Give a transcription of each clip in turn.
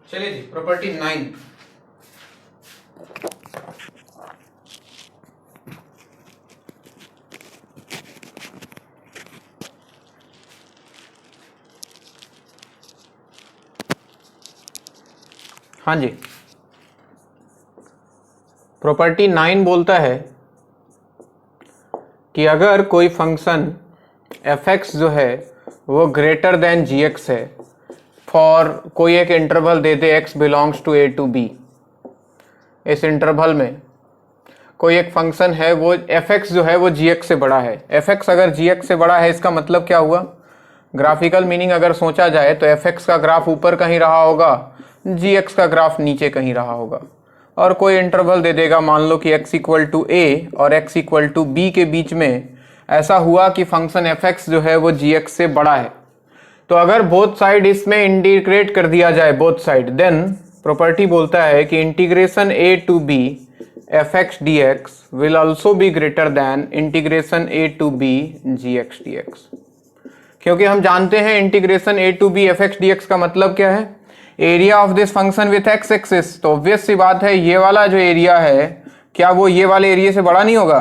चलिए जी, प्रॉपर्टी 9। हाँ जी, प्रॉपर्टी 9 बोलता है कि अगर कोई फंक्शन f(x) जो है वो ग्रेटर देन gx है फॉर कोई एक इंटरवल दे दे x belongs to a to b। इस इंटरवल में कोई एक फंक्शन है वो f(x) जो है वो gx से बड़ा है। f(x) अगर gx से बड़ा है इसका मतलब क्या हुआ? ग्राफिकल मीनिंग अगर सोचा जाए तो f(x) का ग्राफ ऊपर कहीं रहा होगा, gx का ग्राफ नीचे कहीं रहा होगा। और कोई इंटरवल दे देगा, मान लो कि x इक्वल टू a और x इक्वल टू b के बीच में ऐसा हुआ कि फंक्शन f(x) जो है वो gx से बड़ा है। तो अगर बोथ साइड इसमें इंटीग्रेट कर दिया जाए, बोथ साइड, देन प्रॉपर्टी बोलता है कि integration a to b f(x) dx will also be greater than integration a to b gx dx। क्योंकि हम जानते हैं integration a to b f(x) dx का मतलब क्या है? Area of this function with x axis. तो ऑब्वियस सी बात है ये वाला जो एरिया है क्या वो ये वाले एरिया से बड़ा नहीं होगा?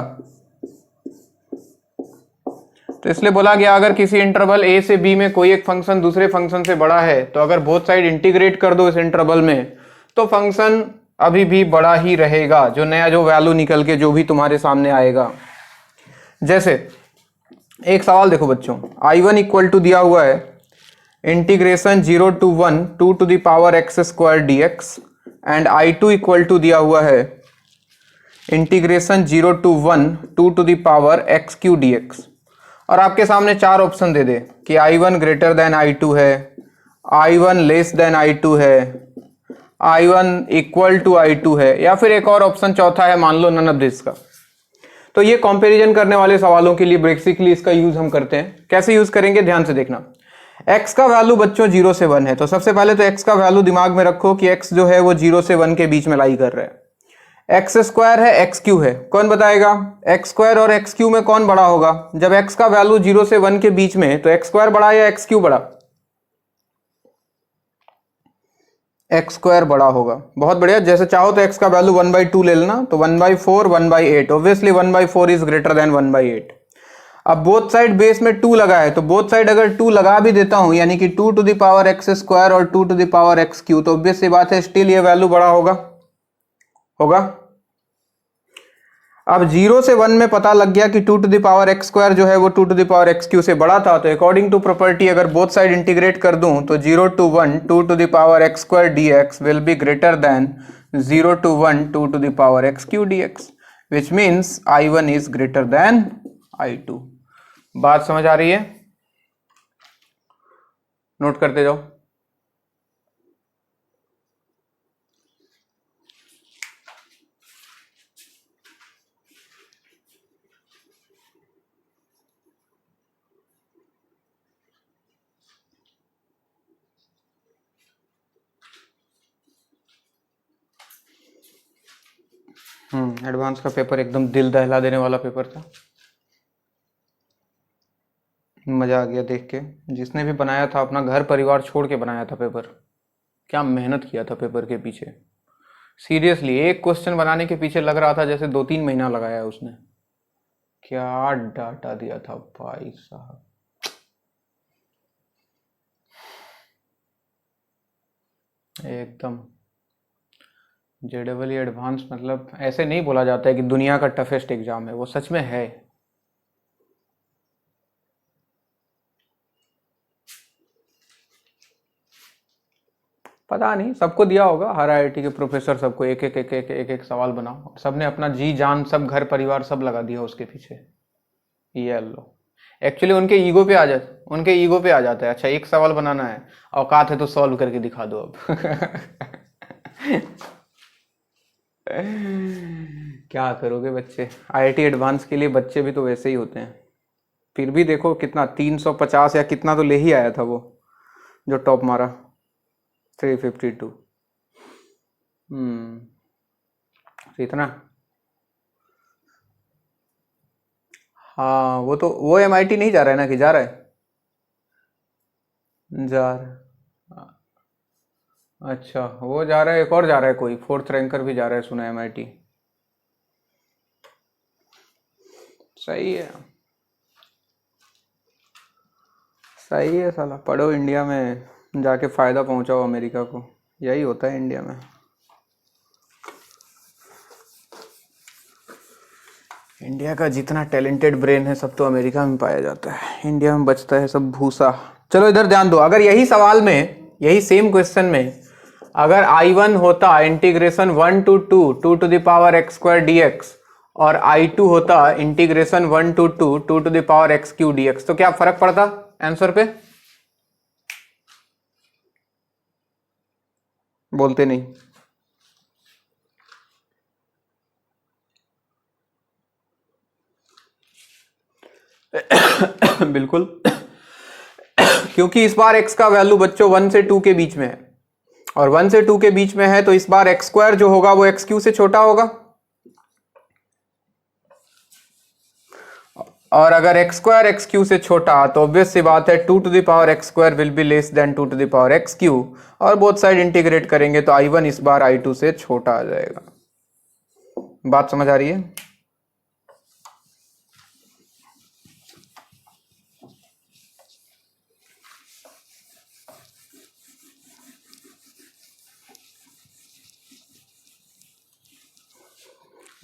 तो इसलिए बोला गया अगर किसी इंटरवल a से b में कोई एक फंक्शन दूसरे फंक्शन से बड़ा है तो अगर बोथ साइड इंटीग्रेट कर दो इस इंटरवल में तो फंक्शन अभी भी बड़ा ही रहेगा, जो नया जो वैल्यू निकल के जो भी तुम्हारे सामने आएगा। जैसे एक सवाल देखो बच्चों, I1 इक्वल टू दिया हुआ है integration 0 to 1 2 to the power x square dx and I2 equal to दिया हुआ है integration 0 to 1 2 to the power x cube dx। और आपके सामने चार ऑप्शन दे दे कि I1 ग्रेटर देन I2 है, I1 लेस देन I2 है, I1 इक्वल टू I2 है, या फिर एक और ऑप्शन चौथा है मान लो नन ऑफ दिस का। तो ये कंपैरिजन करने वाले सवालों के लिए बेसिकली इसका यूज हम करते हैं। कैसे यूज करेंगे ध्यान से देखना। x का वैल्यू बच्चों 0 से 1 है, तो सबसे पहले तो x का वैल्यू दिमाग में रखो कि x जो है वो 0 से 1 के बीच में लाई कर रहा है। एक्स स्क्वायर है, एक्स क्यू है, कौन बताएगा एक्स स्क्वायर और एक्स क्यू में कौन बड़ा होगा? जब x का वैल्यू 0 से 1 के बीच में तो एक्स स्क्वायर बड़ा या एक्स क्यू बड़ा? एक्स स्क्वायर बड़ा होगा। बहुत बढ़िया। जैसे चाहो तो x का वैल्यू 1/2 ले लेना, तो 1/4 1/8, ऑब्वियसली 1/4 इज ग्रेटर देन 1/8। अब बोथ साइड बेस में 2 लगा है, तो बोथ साइड अगर 2 लगा भी देता हूं यानी कि 2 to the power x square और 2 to the power x cube, तो ऑब्वियस सी बात है स्टिल ये वैल्यू बड़ा होगा। अब 0 से 1 में पता लग गया कि 2 to the power x square जो है वो 2 to the power x cube से बड़ा था, तो अकॉर्डिंग टू प्रॉपर्टी अगर बोथ साइड इंटीग्रेट कर दूं तो 0 to 1 2 to the power x square dx will be greater than 0 to 1 2 to the power x cube dx, which means I1 is greater than I2। बात समझ आ रही है? Note करते जाओ। एडवांस का पेपर एकदम दिल दहला देने वाला पेपर था। मजा आ गया देख के। जिसने भी बनाया था अपना घर परिवार छोड़ के बनाया था पेपर। क्या मेहनत किया था पेपर के पीछे। सीरियसली एक क्वेश्चन बनाने के पीछे लग रहा था जैसे 2-3 महीना लगाया उसने। क्या डाटा दिया था भाई साहब। एकदम JEE एडवांस मतलब ऐसे नहीं बोला जाता है कि दुनिया का टफेस्ट एग्जाम है, वो सच में है। पता नहीं सबको दिया होगा, हर IIT के प्रोफेसर सबको एक एक एक एक एक एक सवाल बनाओ, सबने अपना जी जान सब घर परिवार सब लगा दिया उसके पीछे। ये लो एक्चुअली उनके ईगो पे आ जाता है। अच्छा एक सवाल बनाना है, औकात है तो सॉल्व करके दिखा दो अब। क्या करोगे बच्चे। IIT एडवांस के लिए बच्चे भी तो वैसे ही होते हैं। फिर भी देखो कितना 350 या कितना तो ले ही आया था वो जो टॉप मारा, 352। इतना। हाँ वो MIT नहीं जा रहा है ना, कि जा रहा है? जा रहा है। अच्छा, वो जा रहा है, एक और जा रहा है, कोई फोर्थ रैंकर भी जा रहा है सुना है, MIT। सही है, सही है साला, पढ़ो इंडिया में जाके फायदा पहुंचाओ अमेरिका को, यही होता है इंडिया में। इंडिया का जितना टैलेंटेड ब्रेन है सब तो अमेरिका में पाया जाता है, इंडिया में बचता है सब भूसा। चलो इधर ध्यान दो, अगर यही सवाल में, यही सेम क्वेश्चन में अगर I1 होता integration 1 to 2 2 to the power x square dx और I2 होता integration 1 to 2 2 to the power x cube dx, तो क्या फर्क पड़ता आंसर पे? बोलते नहीं। बिल्कुल, क्योंकि इस बार x का वैल्यू बच्चों 1 से 2 के बीच में है, और 1 से 2 के बीच में है, तो इस बार x स्क्वायर जो होगा वो x क्यू से छोटा होगा, और अगर x स्क्वायर x क्यू से छोटा तो ऑब्वियस सी बात है 2 to the power x square will be less then 2 to the power x Q, और बोथ साइड इंटीग्रेट करेंगे तो I1 इस बार I2 से छोटा आ जाएगा। बात समझ आ रही है?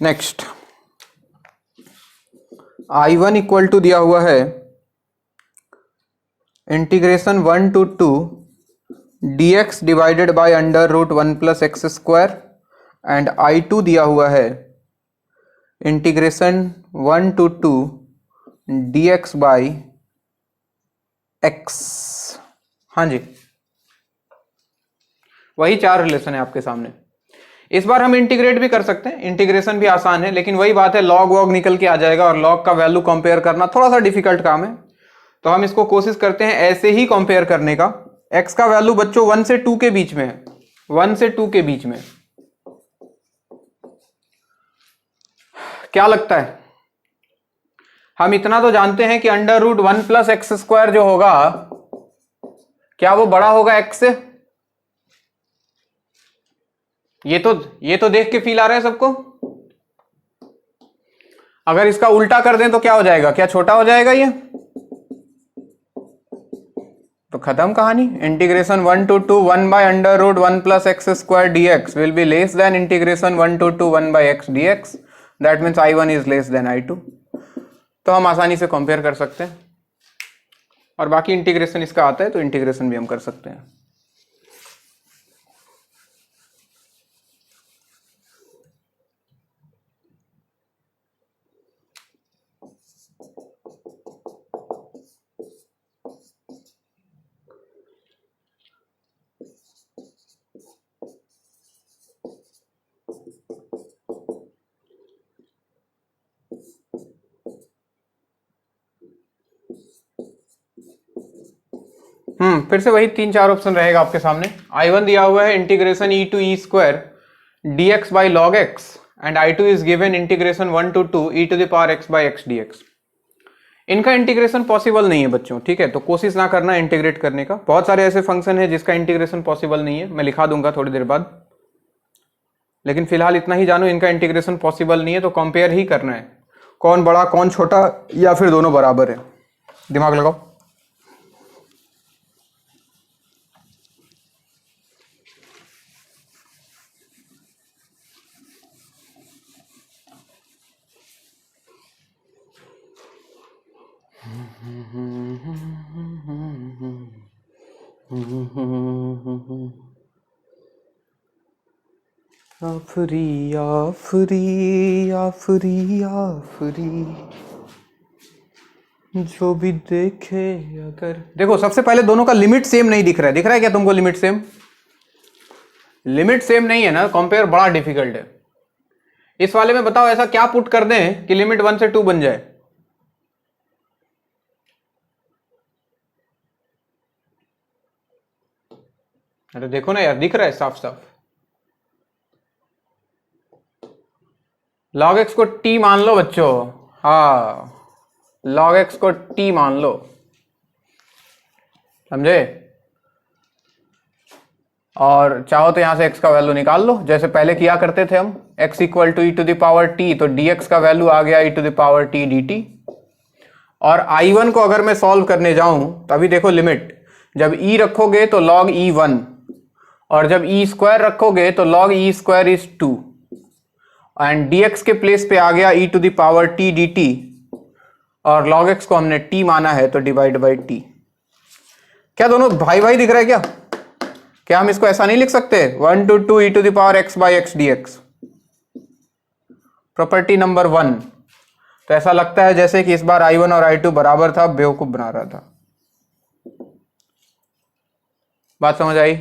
नेक्स्ट, I1 इक्वल टू दिया हुआ है integration 1 to 2 dx divided by under root 1 plus x square, and I2 दिया हुआ है integration 1 to 2 dx by x। हाँ जी, वही चार रिलेशन है आपके सामने। इस बार हम इंटीग्रेट भी कर सकते हैं, इंटीग्रेशन भी आसान है, लेकिन वही बात है लॉग वॉग निकल के आ जाएगा, और लॉग का वैल्यू कंपेयर करना थोड़ा सा डिफिकल्ट काम है, तो हम इसको कोशिश करते हैं ऐसे ही कंपेयर करने का। x का वैल्यू बच्चों 1 से 2 के बीच में है, 1 से 2 के बीच में। क्या लगता है? हम इतना तो जानते हैं कि under root 1 plus x square जो होगा, क्या वो बड़ा होगा x से? ये तो देख के फील आ रहा है सबको। अगर इसका उल्टा कर दें तो क्या हो जाएगा? क्या छोटा हो जाएगा ये? तो खत्म कहानी। Integration 1 to 2 1 by under root 1 plus x square dx will be less than integration 1 to 2 1 by x dx, that means I1 is less than I2। तो हम आसानी से कंपेयर कर सकते हैं, और बाकी इंटीग्रेशन इसका आता है तो इंटीग्रेशन भी हम कर सकते हैं। फिर से वही 3-4 ऑप्शन रहेगा आपके सामने। I1 दिया हुआ है integration e to e square dx by log x, and I2 is given integration 1 to 2 e to the power x by x dx। इनका इंटीग्रेशन पॉसिबल नहीं है बच्चों, ठीक है, तो कोशिश ना करना इंटीग्रेट करने का। बहुत सारे ऐसे फंक्शन है जिसका इंटीग्रेशन पॉसिबल नहीं है, मैं लिखा दूंगा थोड़ी देर बाद, लेकिन फिलहाल इतना ही जानो इनका इंटीग्रेशन पॉसिबल नहीं है, तो कंपेयर ही करना है कौन बड़ा कौन छोटा, या फिर दोनों बराबर है। दिमाग लगाओ। आफरी आफरी आफरी आफरी, जो भी देखे। अगर देखो सबसे पहले दोनों का लिमिट सेम नहीं दिख रहा है, दिख रहा है क्या तुमको? लिमिट सेम, लिमिट सेम नहीं है ना, कंपेयर बड़ा डिफिकल्ट है। इस वाले में बताओ ऐसा क्या पुट कर दें कि लिमिट 1 से 2 बन जाए? अरे देखो ना यार, दिख रहा है साफ साफ। log x को t मान लो बच्चों, हाँ log x को t मान लो, समझे? और चाहो तो यहां से x का वैल्यू निकाल लो जैसे पहले किया करते थे हम। x equal to e to the power t, तो dx का वैल्यू आ गया e to the power t dt। और I1 को अगर मैं सॉल्व करने जाऊं तो अभी देखो लिमिट, जब e रखोगे तो log e1, और जब e स्क्वायर रखोगे तो log e square is 2, and dx के प्लेस पे आ गया e to the power t dt, और log x को हमने t माना है तो डिवाइड बाई t। क्या दोनों भाई भाई दिख रहा है क्या? क्या हम इसको ऐसा नहीं लिख सकते 1 to 2 e to the power x by x dx? Property number 1। तो ऐसा लगता है जैसे कि इस बार I1 और I2 बराबर था, बेवकूफ बना रहा था। बात समझ आई?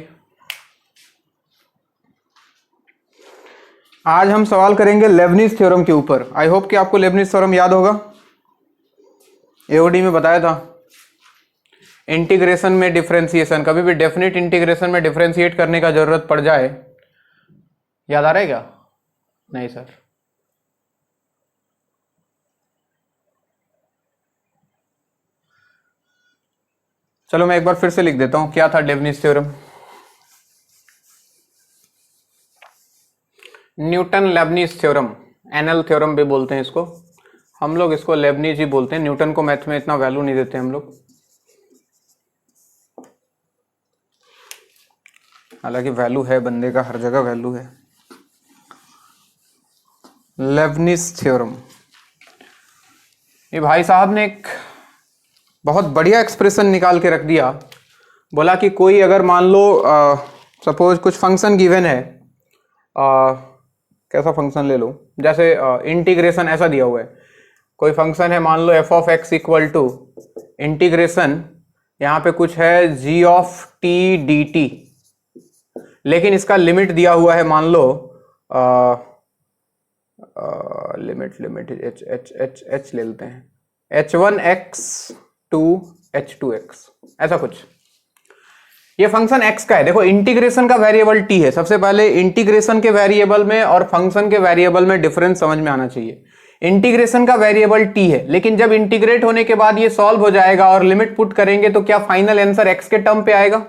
आज हम सवाल करेंगे लेबनिज थ्योरम के ऊपर। आई होप कि आपको लेबनिज थ्योरम याद होगा, एओडी में बताया था। इंटीग्रेशन में डिफरेंशिएशन, कभी भी डेफिनेट इंटीग्रेशन में डिफरेंशिएट करने का जरूरत पड़ जाए, याद आ रहा है क्या? नहीं सर। चलो मैं एक बार फिर से लिख देता हूं, क्या था Lebanese theorem. Newton Lebanese theorem, NL theorem भी बोलते हैं इसको, हम लोग इसको लेबनिज ही बोलते हैं। न्यूटन को मैथ में इतना वैल्यू नहीं देते हम लोग, हालांकि वैल्यू है, बंदे का हर जगह वैल्यू है। लेबनिज थ्योरम, ये भाई साहब ने एक बहुत बढ़िया एक्सप्रेशन निकाल के रख दिया। बोला कि कोई अगर मान लो सपोज कुछ फंक्शन गिवन है, कैसा फंक्शन ले लो, जैसे इंटीग्रेशन ऐसा दिया हुआ है, कोई फंक्शन है मान लो f of x equal to integration, यहाँ पे कुछ है g of t d t, लेकिन इसका लिमिट दिया हुआ है मान लो limit limit h h h h ले लेते हैं, h1x टू h2x, ऐसा कुछ। ये फंक्शन x का है। देखो इंटीग्रेशन का वेरिएबल t है। सबसे पहले इंटीग्रेशन के वेरिएबल में और फंक्शन के वेरिएबल में डिफरेंस समझ में आना चाहिए। इंटीग्रेशन का वेरिएबल t है, लेकिन जब इंटीग्रेट होने के बाद ये सॉल्व हो जाएगा और लिमिट पुट करेंगे तो क्या फाइनल आंसर x के टर्म पे आएगा?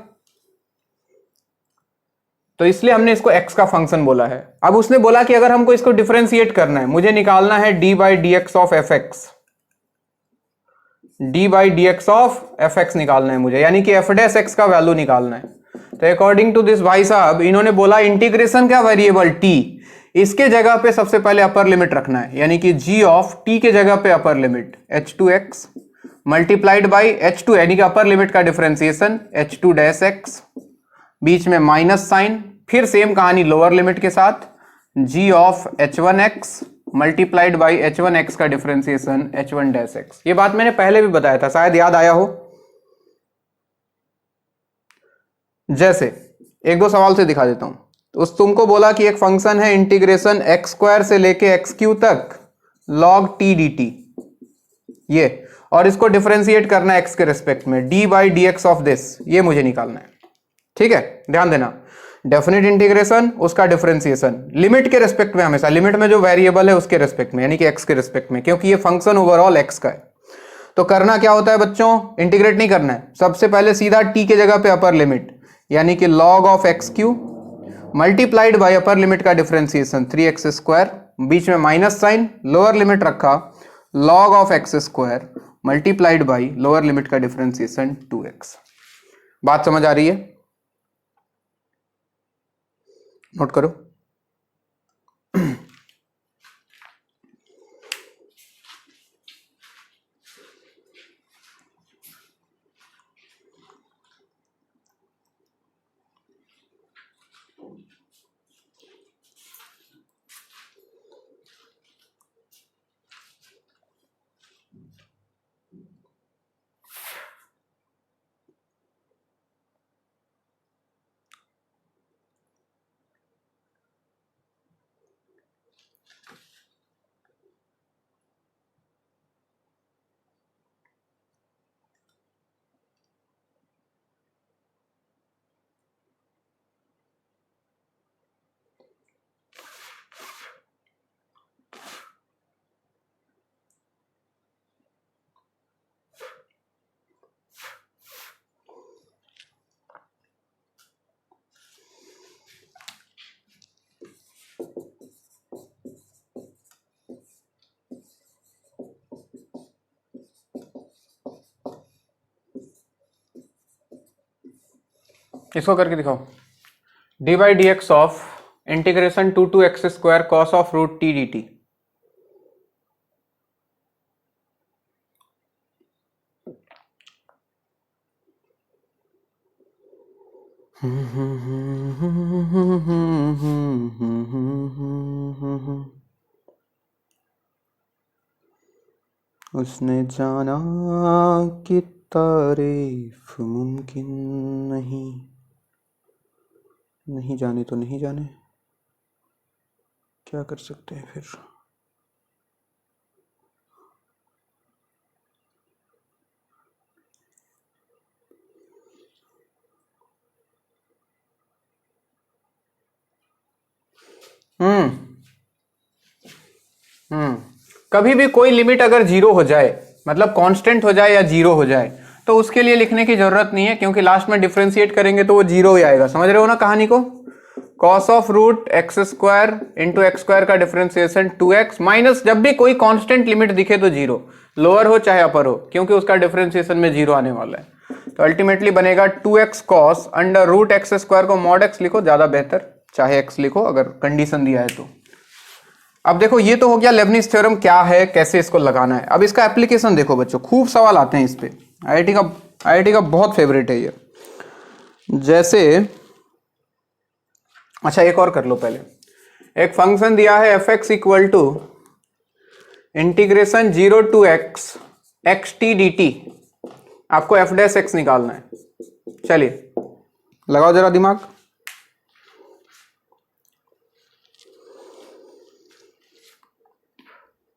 तो इसलिए हमने इसको x का फंक्शन बोला है। अब उसने बोला कि अगर हमको इसको डिफरेंशिएट करना है, मुझे निकालना है d by d x of F x, d by d x of F x निकालना है मुझे, यानी कि एफ डैश एक्स का वैल्यू निकालना है। तो अकॉर्डिंग टू दिस भाई साहब इन्होंने बोला इंटीग्रेशन का वेरिएबल t, इसके जगह पे सबसे पहले अपर लिमिट रखना है, यानी कि g ऑफ t के जगह पे upper limit h2x multiplied by h2, यानी कि अपर लिमिट का डिफरेंशिएशन h2 डैश x, बीच में माइनस साइन, फिर सेम कहानी लोअर लिमिट के साथ g of h1x multiplied by h1x का डिफरेंशिएशन h1 डैश x। ये बात मैंने पहले भी बताया था, शायद याद आया हो। जैसे एक दो सवाल से दिखा देता हूं। तो उस तुमको बोला कि एक फंक्शन है इंटीग्रेशन एक्स स्क्वायर से लेके एक्स क्यू तक log t dt, ये, और इसको डिफरेंशिएट करना है x के रेस्पेक्ट में, d by d x of this, ये मुझे निकालना है। ठीक है, ध्यान देना, डेफिनेट इंटीग्रेशन, उसका डिफरेंशिएशन लिमिट के रेस्पेक्ट में, हमेशा लिमिट में जो वेरिएबल है उसके रेस्पेक्ट में, यानी कि x के रेस्पेक्ट में, क्योंकि ये फंक्शन ओवरऑल x का है। तो करना क्या होता है बच्चों, इंटीग्रेट नहीं करना है, सबसे पहले सीधा t के जगह पे अपर लिमिट, यानी कि log of x Q multiplied by upper limit का डिफरेंशिएशन 3x स्क्वायर, बीच में माइनस साइन, लोअर लिमिट रखा log of x square multiplied by lower limit का डिफरेंशिएशन 2x। बात समझ आ रही है? नोट करो। इसको करके दिखाओ। D by d x of integration 2x² cos of root t d t. उसने जाना कि तारीफ मुमकिन नहीं, नहीं जाने तो नहीं जाने, क्या कर सकते हैं फिर। कभी भी कोई लिमिट अगर जीरो हो जाए, मतलब कांस्टेंट हो जाए या जीरो हो जाए, तो उसके लिए लिखने की जरूरत नहीं है, क्योंकि लास्ट में डिफरेंशिएट करेंगे तो वो जीरो ही आएगा। समझ रहे हो ना कहानी को। Cos of root x² into x² का डिफरेंशिएशन 2x माइनस, जब भी कोई कांस्टेंट लिमिट दिखे तो जीरो, लोअर हो चाहे अपर हो, क्योंकि उसका डिफरेंशिएशन में जीरो आने वाला है। तो अल्टीमेटली बनेगा 2x cos under root x² को मॉड x लिखो, ज्यादा बेहतर, चाहे x लिखो अगर कंडीशन दिया है तो। अब देखो ये तो हो गया लेबनिज थ्योरम क्या है, कैसे इसको लगाना है। अब इसका एप्लीकेशन देखो बच्चों, खूब सवाल आते हैं इस पे, आईआईटी का बहुत फेवरेट है ये। जैसे अच्छा एक और कर लो पहले। एक फंक्शन दिया है f x equal to integration 0 to x xt dt, आपको एफ डैश एक्स निकालना है। चलिए लगाओ जरा दिमाग।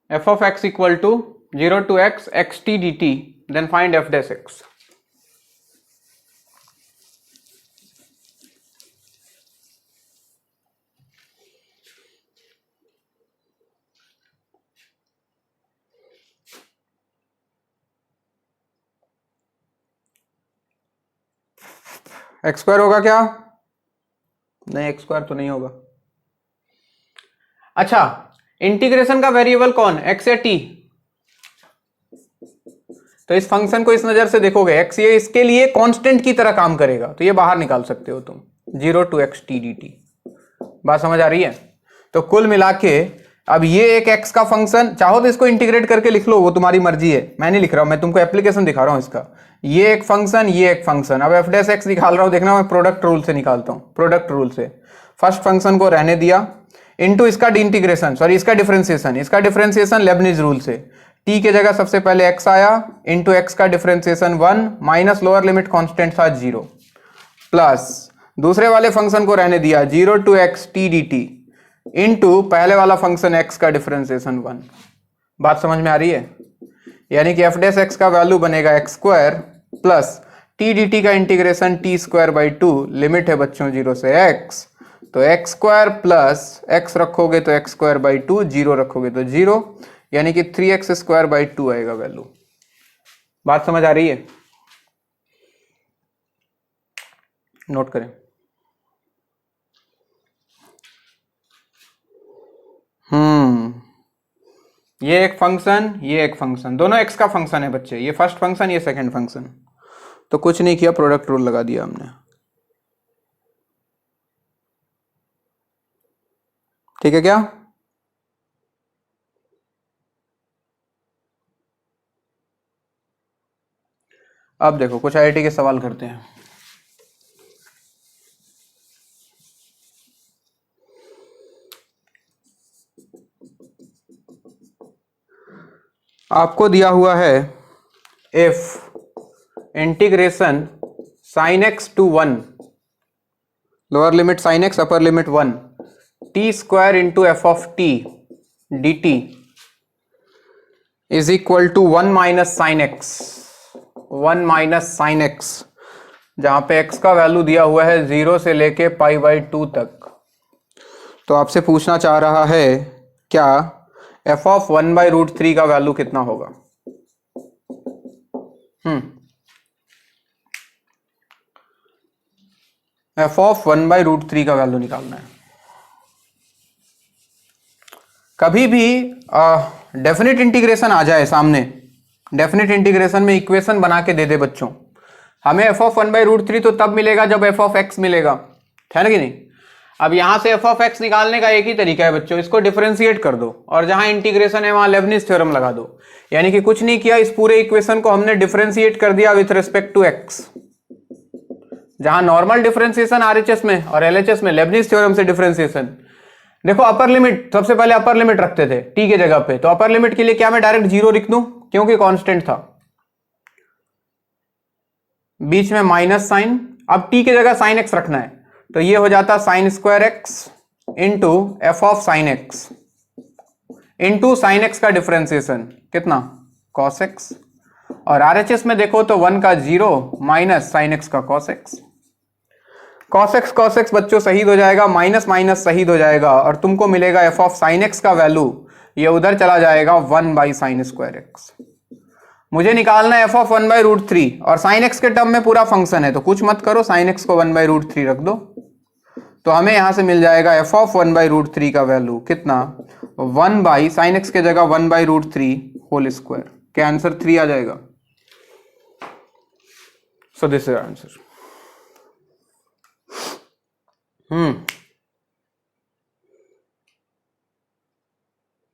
f of x equal to 0 to x xt dt, then find f dash x. x² होगा क्या? नहीं, x² तो नहीं होगा। अच्छा, इंटीग्रेशन का वेरिएबल कौन, x या t? तो इस फंक्शन को इस नजर से देखोगे, x ये इसके लिए कांस्टेंट की तरह काम करेगा, तो ये बाहर निकाल सकते हो तुम, 0 to x t dt। बात समझ आ रही है? तो कुल मिला के अब ये एक x का फंक्शन, चाहो तो इसको इंटीग्रेट करके लिख लो, वो तुम्हारी मर्जी है, मैं नहीं लिख रहा हूं, मैं तुमको एप्लीकेशन दिखा रहा हूं इसका। ये एक फंक्शन, ये एक फंक्शन। अब एफ डैश एक्स निकाल रहा हूं, देखना मैं प्रोडक्ट रूल से निकालता हूं। प्रोडक्ट रूल से फर्स्ट फंक्शन को रहने दिया, इनटू इसका इंटीग्रेशन, सॉरी इसका डिफरेंशिएशन, इसका डिफरेंशिएशन लेबनिज रूल से, t के जगह सबसे पहले x आया, इनटू x का differentiation 1 minus lower limit constant था 0, प्लस दूसरे वाले फंक्शन को रहने दिया 0 to x t dt, into पहले वाला फंक्शन x का डिफरेंशिएशन 1। बात समझ में आ रही है? यानी कि एफ डैश एक्स का वैल्यू बनेगा x² plus T d T का इंटीग्रेशन t² बाई 2, लिमिट है बच्चों 0 से x, तो x² प्लस x रखोगे तो x² बाई 2, 0 रखोगे तो 0, यानी कि 3x² बाई 2 आएगा वैल्यू। बात समझ आ रही है? नोट करें। ये एक फंक्शन, ये एक फंक्शन, दोनों x का फंक्शन है बच्चे, ये फर्स्ट फंक्शन, ये सेकंड फंक्शन। तो कुछ नहीं किया, प्रोडक्ट रूल लगा दिया हमने। ठीक है क्या? अब देखो कुछ आईआईटी के सवाल करते हैं। आपको दिया हुआ है if integration sin x to 1, lower limit sin x, upper limit 1, t² into f of t d t is equal to 1 minus sine x, 1 minus sine x, जहां पे x का वैल्यू दिया हुआ है 0 से लेके π/2 तक। तो आपसे पूछना चाह रहा है क्या f ऑफ 1/√3 का वैल्यू कितना होगा? f ऑफ 1/√3 का वैल्यू निकालना है। कभी भी डेफिनेट इंटीग्रेशन आ जाए सामने, डेफिनेट इंटीग्रेशन में इक्वेशन बना के दे दे बच्चों, हमें एफ ऑफ 1/√3 तो तब मिलेगा जब एफ ऑफ एक्स मिलेगा, है ना कि नहीं। अब यहां से एफ ऑफ एक्स निकालने का एक ही तरीका है बच्चों, इसको डिफरेंशिएट कर दो और जहां इंटीग्रेशन है वहां लेबनिज थ्योरम लगा दो। यानी कि कुछ नहीं किया, इस पूरे इक्वेशन को हमने डिफरेंशिएट कर दिया विथ रिस्पेक्ट टू एक्स। जहां नॉर्मल डिफरेंशिएशन आरएचएस में और एलएचएस में लेबनिज थ्योरम से डिफरेंशिएशन। देखो अपर लिमिट, सबसे पहले अपर लिमिट रखते थे टी के जगह पे, तो अपर लिमिट के लिए क्या मैं डायरेक्ट 0 लिख दूं क्योंकि कांस्टेंट था, बीच में माइनस साइन। अब टी की जगह साइन एक्स रखना है तो ये हो जाता sine square x into f of sine x into sine x का डिफरेंशिएशन कितना कॉस एक्स, और आरएचएस में देखो तो 1 का 0 माइनस साइन एक्स का कॉस एक्स। कॉस एक्स बच्चों शहीद हो जाएगा, माइनस माइनस शहीद हो जाएगा और तुमको मिलेगा एफ ऑफ साइन एक्स का वैल्यू, ये उधर चला जाएगा 1/sin²x। मुझे निकालना है एफ ऑफ 1/√3 और साइन एक्स के टर्म में पूरा फंक्शन है तो कुछ मत करो, साइन एक्स को 1/√3 रख दो। तो हमें यहां से मिल जाएगा एफ ऑफ 1/√3 का वैल्यू कितना 1/sin एक्स के जगह 1/√3 होल स्क्वायर, क्या आंसर 3 आ जाएगा। So this is answer.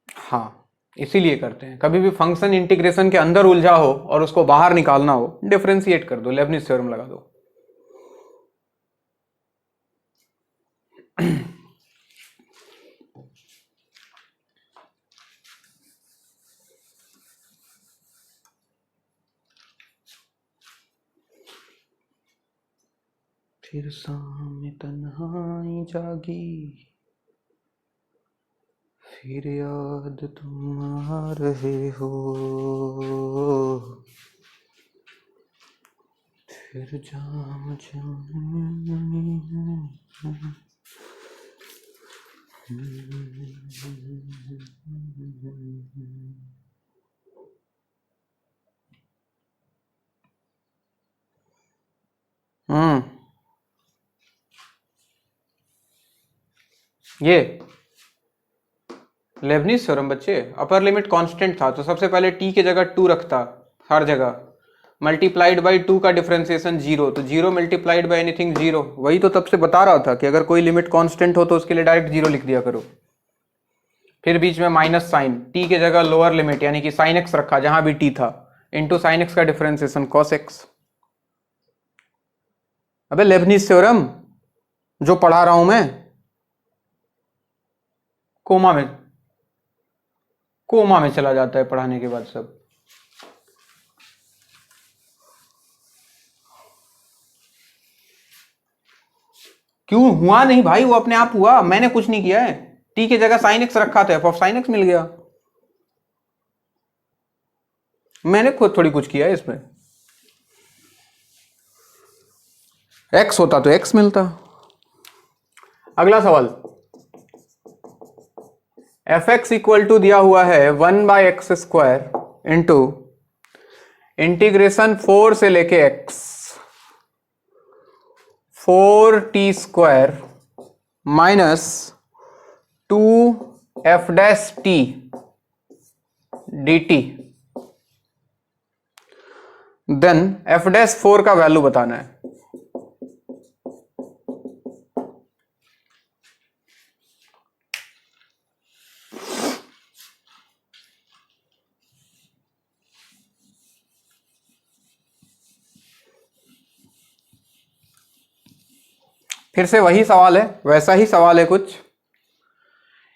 हाँ इसीलिए करते हैं, कभी भी फंक्शन इंटीग्रेशन के अंदर उलझा हो और उसको बाहर निकालना हो, डिफरेंशिएट कर दो, लेबनिज थ्योरम लगा दो। फिर सामने तन्हाई जागी, फिर याद तुम आ रहे हो, फिर जाम ये लेबनिज थ्योरम बच्चे, अपर लिमिट कांस्टेंट था तो सबसे पहले टी के जगह 2 रखता हर जगह, मल्टीप्लाइड बाई 2 का डिफरेंशिएशन 0, तो 0 मल्टीप्लाइड बाई एनीथिंग 0। वही तो तब से बता रहा था कि अगर कोई लिमिट कांस्टेंट हो तो उसके लिए डायरेक्ट 0 लिख दिया करो। फिर बीच में माइनस साइन, टी के जगह लोअर लिमिट यानी कि साइन एक्स रखा जहां भी टी था, इंटू साइन एक्स का डिफरेंशिएशन कॉस एक्स। अबे लेबनिज थ्योरम जो पढ़ा रहा हूं मैं, कोमा में चला जाता है पढ़ाने के बाद सब। क्यों हुआ नहीं भाई, वो अपने आप हुआ, मैंने कुछ नहीं किया है। टी की जगह साइन एक्स रखा था, एफ ऑफ साइन एक्स मिल गया, मैंने खुद थोड़ी कुछ किया है इसमें। एक्स होता तो एक्स मिलता। अगला सवाल, एफ एक्स इक्वल टू दिया हुआ है 1/x² इंटू इंटीग्रेशन 4 से लेके x 4t² minus 2f' t dt, then f'4 का वैल्यू बताना है। फिर से वही सवाल है, वैसा ही सवाल है कुछ,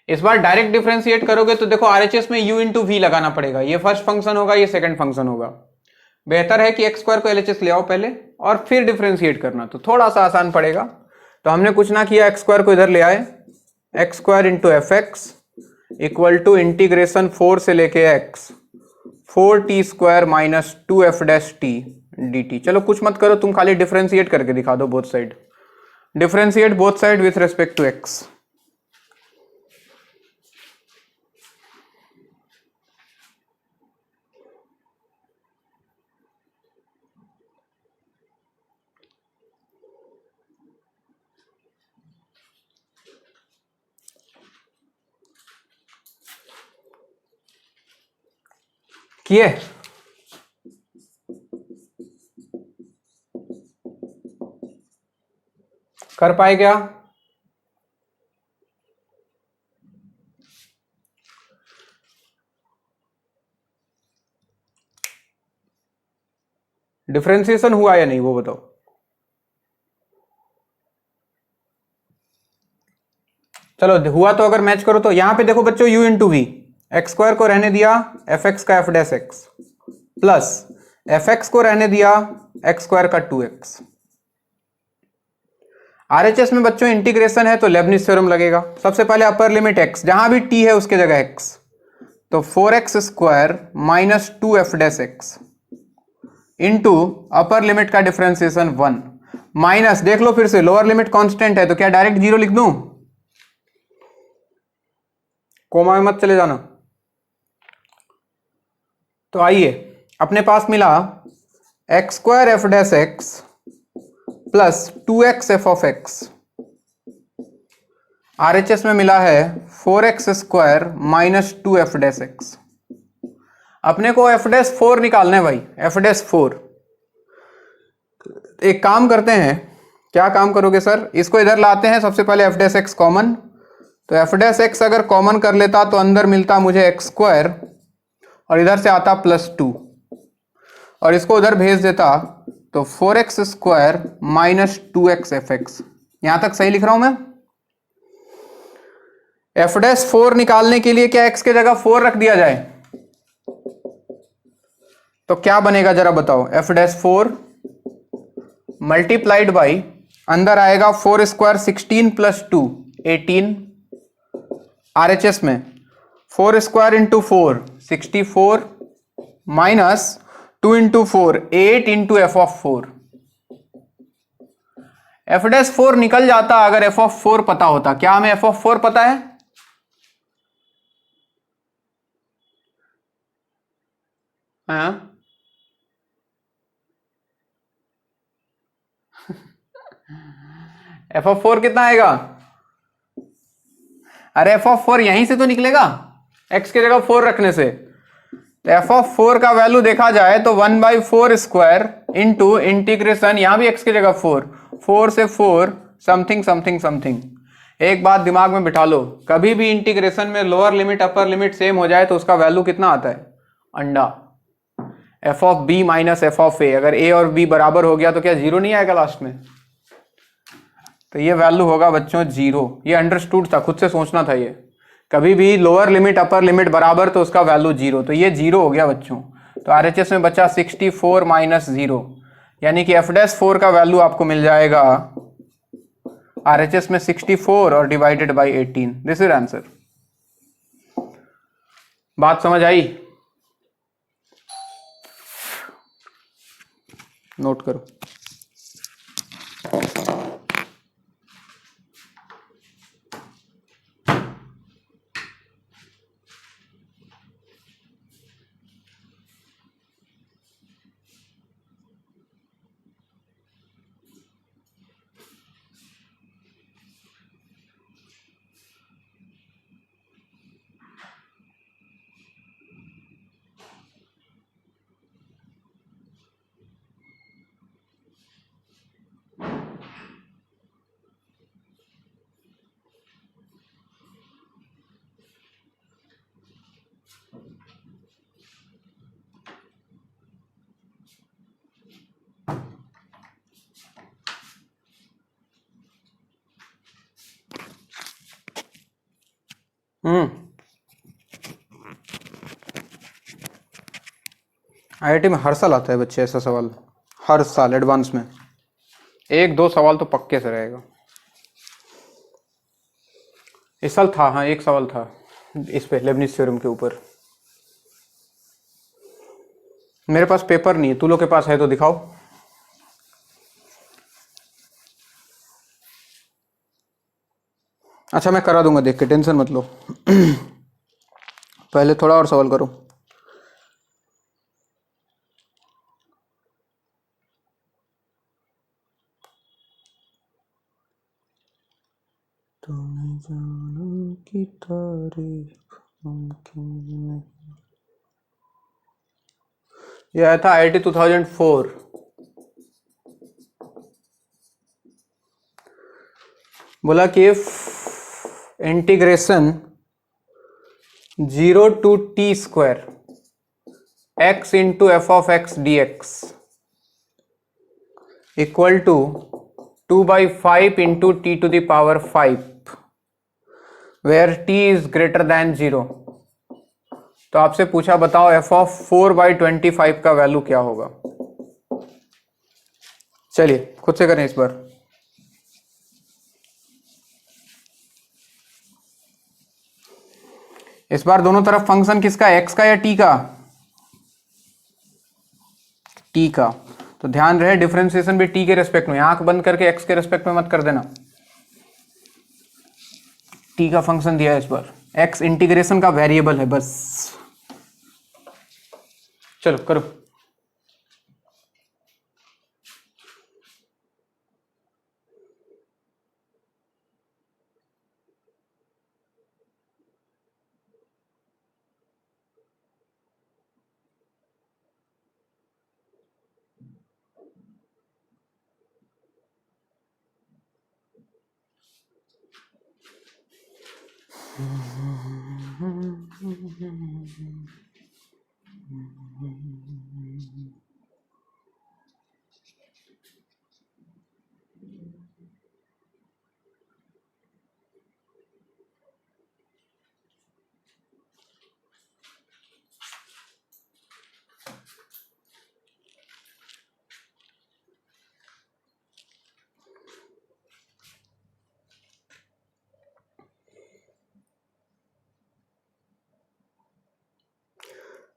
इस बार डायरेक्ट डिफरेंशिएट करोगे तो देखो आरएचएस में u इंटू वी लगाना पड़ेगा, ये फर्स्ट फंक्शन होगा, ये सेकंड फंक्शन होगा। बेहतर है कि x² को एलएचएस ले आओ पहले और फिर डिफरेंशिएट करना, तो थोड़ा सा आसान पड़ेगा। तो हमने कुछ ना किया, x² को इधर ले आए, x² into f x equal to integration 4 से लेके x 4t² minus 2f' t dt। चलो कुछ मत करो, तुम खाली डिफरेंशिएट करके दिखा दो both side, differentiate both side with respect to x। किए कर पाए क्या? डिफरेंशिएशन हुआ या नहीं वो बताओ। चलो हुआ तो अगर मैच करो तो यहां पे देखो बच्चों, u into v, x square को रहने दिया एफ एक्स का f dash x, plus f x को रहने दिया एक्स स्क्वायर का 2x। आरएचएस में बच्चों इंटीग्रेशन है तो लेबनिज थ्योरम लगेगा। सबसे पहले अपर लिमिट x, जहां भी t है उसके जगह x, तो 4x square minus 2f dash x into upper limit का डिफरेंशिएशन 1 माइनस, देख लो फिर से लोअर लिमिट कांस्टेंट है तो क्या डायरेक्ट 0 लिख दूं? कोमा में मत चले जाना। तो आइए, अपने पास मिला x square F dash x plus 2x F of x, RHS में मिला है 4x square minus 2f dash x. अपने को एफ डैश 4 निकालना है भाई, एफ डैश 4। एक काम करते हैं, क्या काम करोगे सर? इसको इधर लाते हैं, सबसे पहले एफ डैश एक्स कॉमन, तो एफ डैश एक्स अगर कॉमन कर लेता तो अंदर मिलता मुझे एक्स स्क्वायर और इधर से आता +2 और इसको उधर भेज देता तो 4x square minus 2x F x. यहां तक सही लिख रहा हूं मैं? एफ डैश 4 निकालने के लिए क्या x के जगह 4 रख दिया जाए? तो क्या बनेगा जरा बताओ? एफ डैश 4 मल्टीप्लाइड बाई, अंदर आएगा 4 स्क्वायर 16 प्लस 2 18, आरएचएस में 4 square into 4 64 minus 2 into 4 8 into f of 4। F dash 4 निकल जाता अगर एफ ऑफ 4 पता होता। क्या हमें एफ ऑफ 4 पता है? हाँ एफ ऑफ 4 कितना आएगा? अरे एफ ऑफ 4 यहीं से तो निकलेगा, एक्स की जगह 4 रखने से। तो एफ ऑफ 4 का वैल्यू देखा जाए तो 1/4 स्क्वायर इंटू इंटीग्रेशन, यहां भी एक्स की जगह 4 से 4 समथिंग समथिंग समथिंग। एक बात दिमाग में बिठा लो, कभी भी इंटीग्रेशन में lower limit upper limit same हो जाए तो उसका वैल्यू कितना आता है? अंडा। F of b minus f of a, अगर ए और बी बराबर हो गया तो क्या 0 नहीं आएगा लास्ट में? तो ये वैल्यू होगा बच्चों 0। ये अंडरस्टूड था, खुद से सोचना था। ये कभी भी लोअर लिमिट अपर लिमिट बराबर तो उसका वैल्यू 0, तो ये 0 हो गया बच्चों। तो आरएचएस में बचा 64 माइनस 0, यानी कि एफ डैश 4 का वैल्यू आपको मिल जाएगा आरएचएस में 64 और divided by 18। This is answer. बात समझ आई? नोट करो। आईआईटी में हर साल आता है बच्चे ऐसा सवाल, हर साल एडवांस में 1-2 सवाल तो पक्के से रहेगा। इस साल था, हाँ एक सवाल था इस पे लेबनिज थ्योरम के ऊपर। मेरे पास पेपर नहीं है, तू लोग के पास है तो दिखाओ। अच्छा मैं करा दूंगा, देख के टेंशन मत लो। पहले थोड़ा और सवाल करो। तुम्हें जानो की तारीफ मुमकिन नहीं। ये आया था IIT 2004। बोला कि integration 0 to t square x into f of x d x equal to 2/5 into t to the power 5 where t is greater than 0। तो आपसे पूछा बताओ f ऑफ 4/25 का वैल्यू क्या होगा। चलिए खुद से करें इस बार। इस बार दोनों तरफ फंक्शन किसका, x का या t का? t का। तो ध्यान रहे डिफरेंशिएशन भी t के रेस्पेक्ट में, आंख बंद करके x के रेस्पेक्ट में मत कर देना। t का फंक्शन दिया है इस बार, x इंटीग्रेशन का वेरिएबल है बस। चलो करो।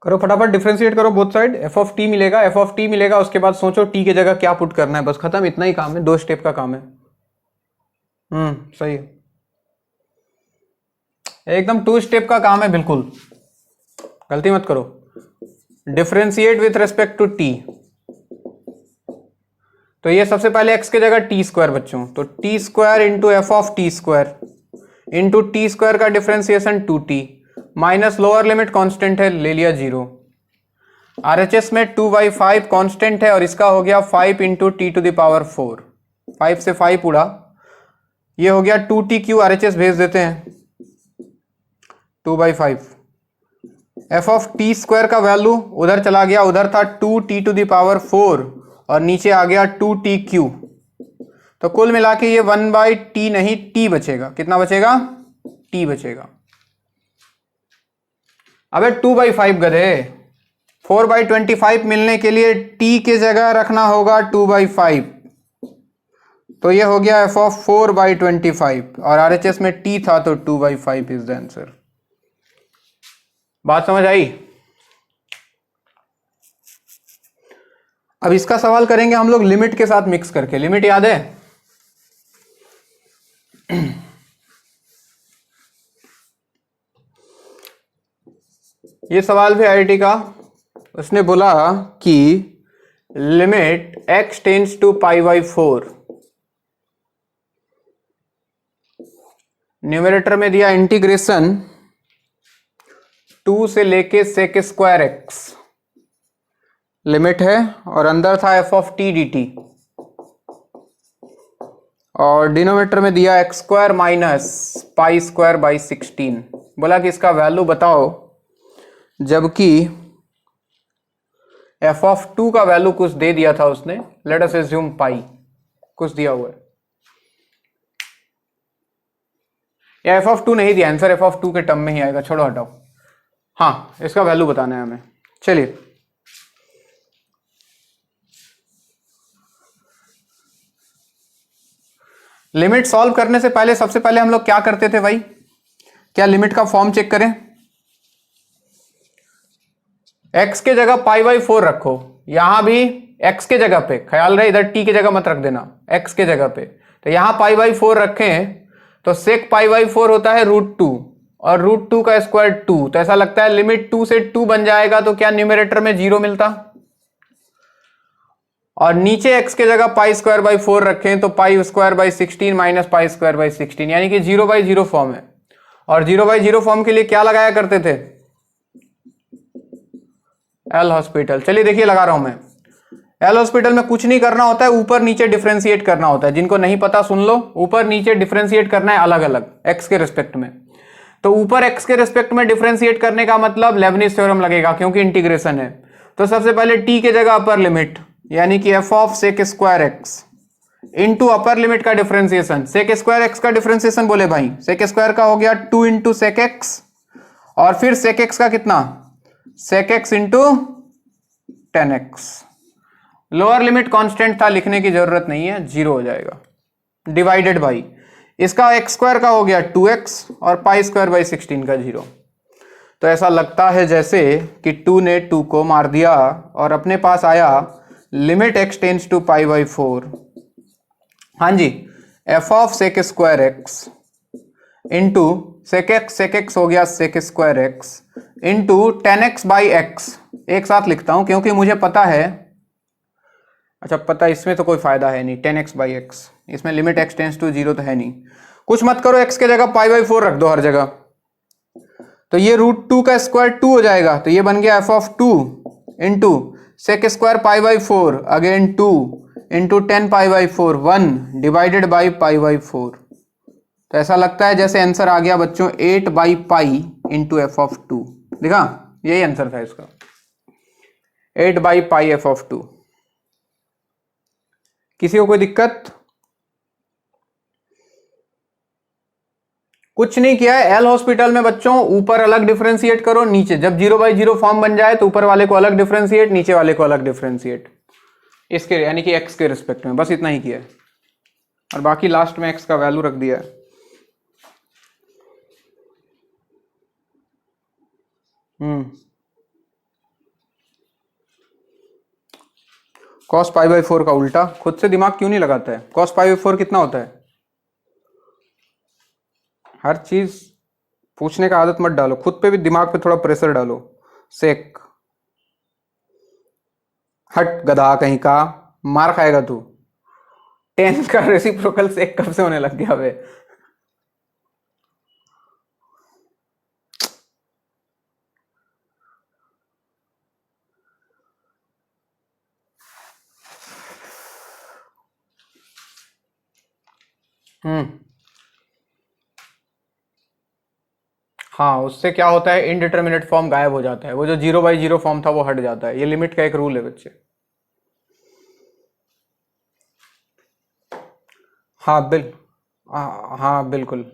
करो फटाफट, डिफरेंशिएट करो both side. F of T मिलेगा, एफ ऑफ टी मिलेगा, उसके बाद सोचो टी की जगह क्या पुट करना है, बस खत्म। इतना ही काम है, 2 स्टेप का काम है। सही है, एकदम 2 स्टेप का काम है, बिल्कुल गलती मत करो। Differentiate with respect to t, तो ये सबसे पहले x की जगह टी स्क्वायर बच्चों, तो t square into f of t square into t square का differentiation 2t minus lower limit constant है, ले लिया 0। आरएचएस में 2/5 कांस्टेंट है और इसका हो गया 5 into t to the power 4। 5 से 5 उड़ा, ये हो गया 2t क्यू, आरएचएस भेज देते हैं 2/5। एफ ऑफ टी स्क्वायर का वैल्यू उधर चला गया, उधर था 2t टू द पावर 4 और नीचे आ गया 2t क्यू। तो कुल मिला के ये 1/t नहीं t बचेगा। कितना बचेगा? t बचेगा। अबे 2/5 गधे, 4/25 मिलने के लिए t के जगह रखना होगा 2/5। तो ये हो गया एफ ऑफ 4/25 और आरएचएस में t था तो 2/5 इज द आंसर। बात समझ आई? अब इसका सवाल करेंगे हम लोग लिमिट के साथ मिक्स करके। लिमिट याद है? ये सवाल भी आईआईटी का, उसने बोला कि limit x tends to π/4, numerator में दिया इंटीग्रेशन 2 से लेके सेक स्क्वायर x लिमिट है और अंदर था F of t d T और डिनोमिनेटर में दिया x square minus pi square by 16। बोला कि इसका वैल्यू बताओ, जबकि एफ ऑफ 2 का वैल्यू कुछ दे दिया था उसने, लेट अस एज्यूम पाई कुछ दिया हुआ है, या एफ ऑफ 2 नहीं दिया, आंसर एफ ऑफ 2 के टर्म में ही आएगा, छोड़ो हटाओ। हाँ, इसका वैल्यू बताना है हमें। चलिए लिमिट सॉल्व करने से पहले सबसे पहले हम लोग क्या करते थे भाई? क्या लिमिट का फॉर्म चेक करें? x के जगह π/4 रखो, यहां भी x के जगह पे, ख्याल रहे इधर t की जगह मत रख देना, x के जगह पे। तो यहां π/4 रखे हैं तो sec π/4 होता है √2 और √2 का स्क्वायर 2। तो ऐसा लगता है लिमिट 2 से 2 बन जाएगा, तो क्या न्यूमरेटर में 0 मिलता? और नीचे x के जगह π²/4 रखें तो π²/16 माइनस π²/16, यानी कि 0/0 फॉर्म है। और 0/0 फॉर्म के लिए क्या लगाया करते थे? L hospital. चलिए देखिए लगा रहा हूं मैं, एल हॉस्पिटल में कुछ नहीं करना होता है, ऊपर नीचे डिफरेंशिएट करना होता है। जिनको नहीं पता सुन लो, ऊपर नीचे डिफरेंशिएट करना है अलग अलग एक्स के रिस्पेक्ट में। तो ऊपर एक्स के रिस्पेक्ट में डिफरेंशिएट करने का मतलब लेबनिज थ्योरम लगेगा, क्योंकि इंटीग्रेशन है। तो सबसे पहले टी के जगह अपर लिमिट, यानी कि f of sec square x into upper limit का डिफरेंशिएशन। सेक स्क्वायर एक्स का डिफरेंशिएशन बोले भाई, सेक स्क्वायर का हो गया 2 इंटू सेक एक्स, और फिर सेक एक्स का कितना, sec x into 10x। Lower limit constant था, लिखने की जरूरत नहीं है, 0 हो जाएगा। डिवाइडेड बाई इसका एक्स स्क्वायर का हो गया 2x और पाई स्क्वायर बाई 16 का 0। तो ऐसा लगता है जैसे कि 2 ने 2 को मार दिया और अपने पास आया limit x tends to pi by 4। हाँ जी, f of sec square x into sec x हो गया sec square x into 10x by x. एक साथ लिखता हूं क्योंकि मुझे पता है, अच्छा पता इसमें तो कोई फायदा है नहीं, 10x बाई एक्स, इसमें लिमिट x टेंस टू 0 तो है नहीं। कुछ मत करो, x के जगह पाई बाई 4 रख दो हर जगह। तो ये रूट 2 का स्क्वायर 2 हो जाएगा, तो ये बन गया f of 2 into sec square pi by 4 again 2 into 10 pi by 4 1 divided by pi by 4। तो ऐसा लगता है जैसे आंसर आ गया बच्चों 8 by pi into f of 2। देखा, यही आंसर था इसका, 8 बाई पाई एफ ऑफ 2। किसी को कोई दिक्कत? कुछ नहीं किया है एल हॉस्पिटल में बच्चों, ऊपर अलग डिफरेंशिएट करो, नीचे जब 0/0 फॉर्म बन जाए तो ऊपर वाले को अलग डिफरेंशिएट, नीचे वाले को अलग डिफरेंशिएट, इसके यानी कि एक्स के रिस्पेक्ट में, बस इतना ही किया है। और बाकी लास्ट में एक्स का वैल्यू रख दिया है। कॉस पाई बाई 4 का उल्टा, खुद से दिमाग क्यों नहीं लगाता है? कॉस पाई बाई 4 कितना होता है? हर चीज पूछने का आदत मत डालो, खुद पे भी दिमाग पे थोड़ा प्रेशर डालो। सेक, हट गधा कहीं का, मार खाएगा तू। 10 का रेसिप्रोकल सेक कब से होने लग गया बे? हाँ, उससे क्या होता है, इनडिटर्मिनेट फॉर्म गायब हो जाता है, वो जो 0/0 फॉर्म था वो हट जाता है। ये लिमिट का एक रूल है बच्चे। हाँ हाँ बिल्कुल,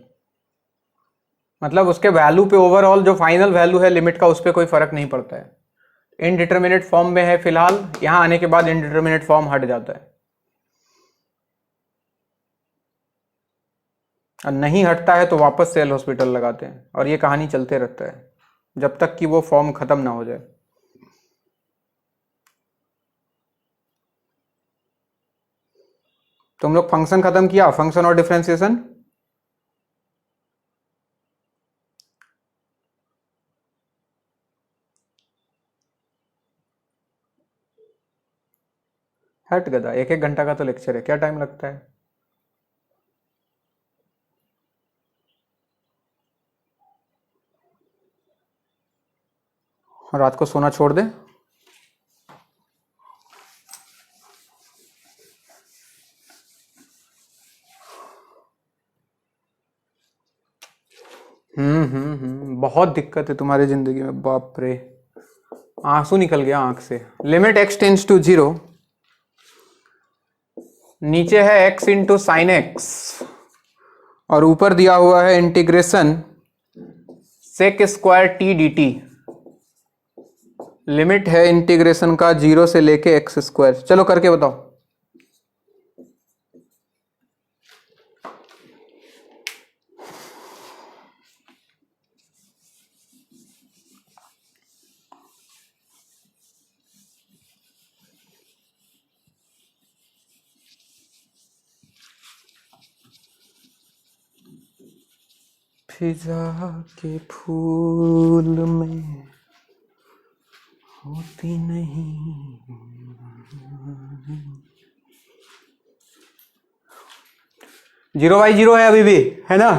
मतलब उसके वैल्यू पे ओवरऑल जो फाइनल वैल्यू है लिमिट का, उस पर कोई फर्क नहीं पड़ता है। इनडिटर्मिनेट फॉर्म में है फिलहाल, यहां आने के बाद इनडिटर्मिनेट फॉर्म हट जाता है। और नहीं हटता है तो वापस से एल हॉस्पिटल लगाते हैं, और ये कहानी चलते रहता है जब तक कि वो फॉर्म खत्म ना हो जाए। तुम लोग फंक्शन खत्म किया, फंक्शन और डिफरेंशिएशन? हट गधा, 1-1 घंटा का तो लेक्चर है, क्या टाइम लगता है? रात को सोना छोड़ दे। बहुत दिक्कत है तुम्हारी जिंदगी में, बाप रे, आंसू निकल गया आंख से। लिमिट x टेंस टू 0, नीचे है x इंटू साइन एक्स, और ऊपर दिया हुआ है integration sec square t d t. Limit है इंटीग्रेशन का 0 से लेके एक्स स्क्वायर। चलो करके बताओ। फिजा के फूल में होती नहीं, 0/0 है अभी भी, है ना?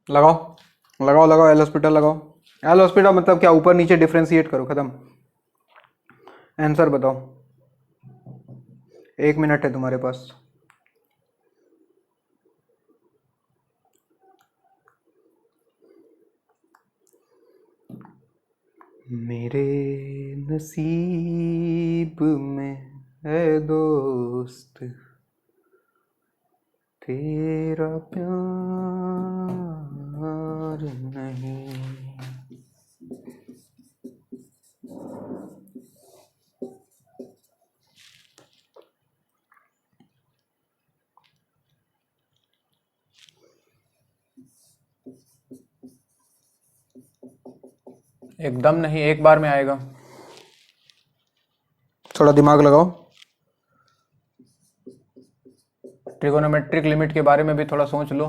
लगाओ लगाओ लगाओ, एल हॉस्पिटल लगाओ। एल हॉस्पिटल मतलब क्या, ऊपर नीचे डिफरेंशिएट करो, खत्म। आंसर बताओ, 1 मिनट है तुम्हारे पास। मेरे नसीब में है दोस्त तेरा प्यार नहीं। एकदम नहीं, एक बार में आएगा, थोड़ा दिमाग लगाओ। ट्रिगोनोमेट्रिक लिमिट के बारे में भी थोड़ा सोच लो।